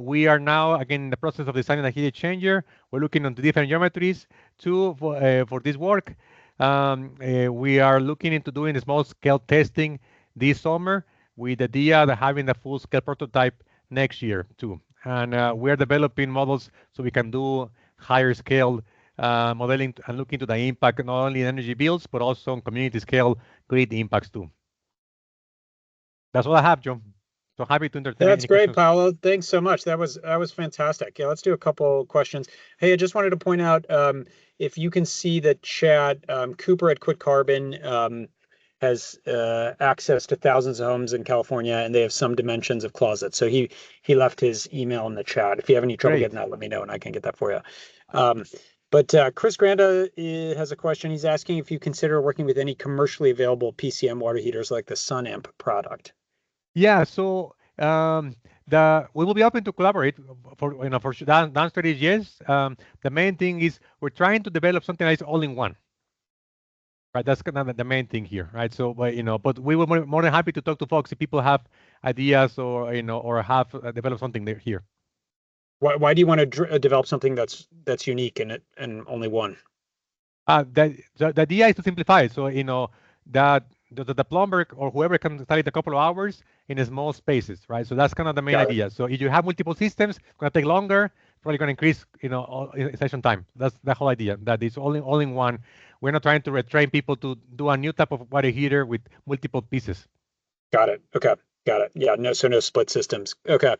We are now, again, in the process of designing a heat exchanger. We're looking into different geometries too for this work. We are looking into doing small scale testing this summer with the idea of having the full scale prototype next year too. And we're developing models so we can do higher scale modeling and look into the impact not only in energy bills, but also on community scale grid impacts too. That's all I have, Joe. So happy to entertain. That's great, questions. Paulo. Thanks so much. That was fantastic. Yeah, let's do a couple questions. Hey, I just wanted to point out if you can see the chat, Cooper at Quit Carbon has access to thousands of homes in California, and they have some dimensions of closets. So he left his email in the chat. If you have any trouble getting that, let me know and I can get that for you. But Chris Granda has a question. He's asking if you consider working with any commercially available PCM water heaters like the SunAmp product. Yeah, so we will be open to collaborate for the answer is yes. The main thing is we're trying to develop something that is all in one. Right, that's kind of the main thing here, right? So, but we were more than happy to talk to folks if people have ideas or or have developed something there here. Why do you want to develop something that's unique and only one? The idea is to simplify it. So that the plumber or whoever can install it in a couple of hours in small spaces, right? So that's kind of the main idea. So if you have multiple systems, it's going to take longer probably going to increase, installation time. That's the whole idea, that it's all in one. We're not trying to retrain people to do a new type of water heater with multiple pieces. Got it. Okay. Got it. Yeah. No split systems. Okay.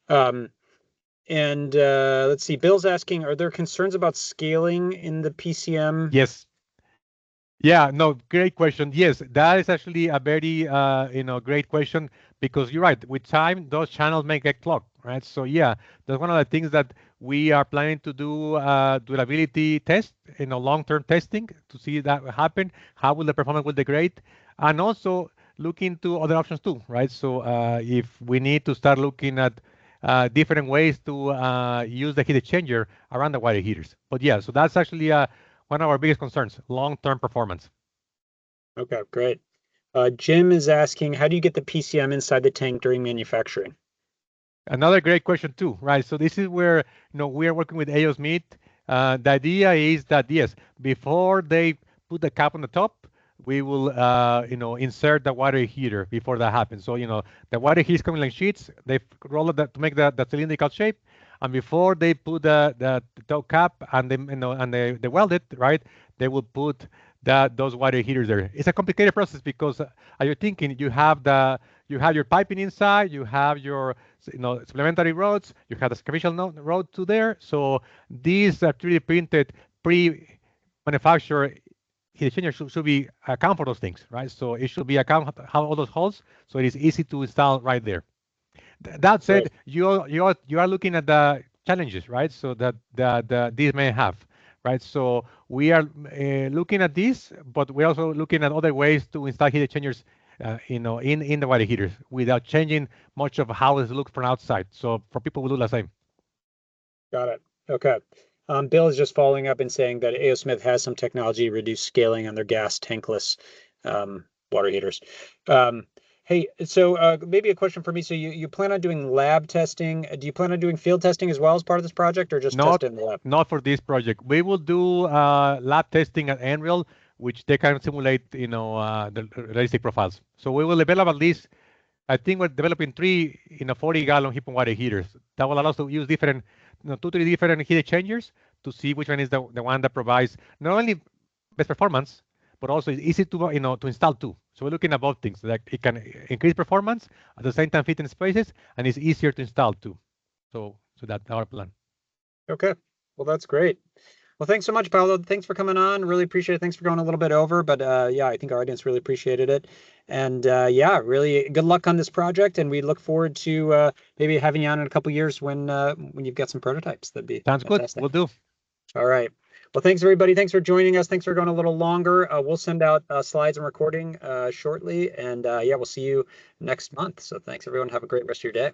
And let's see, Bill's asking, are there concerns about scaling in the PCM? Yes. Yeah, no, great question. Yes, that is actually a very, great question, because you're right. With time, those channels may get clogged, right? So yeah, that's one of the things that we are planning to do, durability test, long-term testing to see that happen. How will the performance will degrade? And also look into other options too, right? So if we need to start looking at different ways to use the heat exchanger around the water heaters. But yeah, so that's actually one of our biggest concerns, long-term performance. Okay, great. Jim is asking, how do you get the PCM inside the tank during manufacturing? Another great question too, right? So this is where we are working with A.O. Smith. The idea is that yes, before they put the cap on the top, we will insert the water heater before that happens. So the water heater is coming like sheets. They roll it to make the cylindrical shape, and before they put the top cap and they weld it, right, they will put those water heaters there. It's a complicated process because you're thinking you have your piping inside, you have your supplementary rods, you have the excavation rod to there. So these are 3D printed pre-manufactured heat exchanger should be account for those things, right? So it should be account have all those holes, so it is easy to install right there. That said, Right. you are looking at the challenges, right? So that these may have, right? So we are looking at this, but we're also looking at other ways to install heat exchangers, in the water heaters without changing much of how it looks from outside. So for people who do the same. Got it. Okay. Bill is just following up and saying that A.O. Smith has some technology to reduce scaling on their gas tankless water heaters. Hey, so maybe a question for me. So you plan on doing lab testing? Do you plan on doing field testing as well as part of this project, or just test in the lab? Not for this project. We will do lab testing at Enreal, which they can simulate, the realistic profiles. So we will develop at least, I think we're developing 3 40-gallon heat pump water heaters. That will allow us to use different, 2-3 different heat exchangers to see which one is the one that provides not only best performance, but also it's easy to to install too. So we're looking at both things, like it can increase performance at the same time fit in spaces, and it's easier to install too. So that's our plan. Okay. Well, that's great. Well, thanks so much, Paulo. Thanks for coming on. Really appreciate it. Thanks for going a little bit over, but yeah, I think our audience really appreciated it. And yeah, really good luck on this project. And we look forward to maybe having you on in a couple years when you've got some prototypes. That'd be Sounds fantastic. good. We'll do. All right. Well, thanks everybody. Thanks for joining us. Thanks for going a little longer. We'll send out slides and recording shortly. And yeah, we'll see you next month. So thanks everyone. Have a great rest of your day.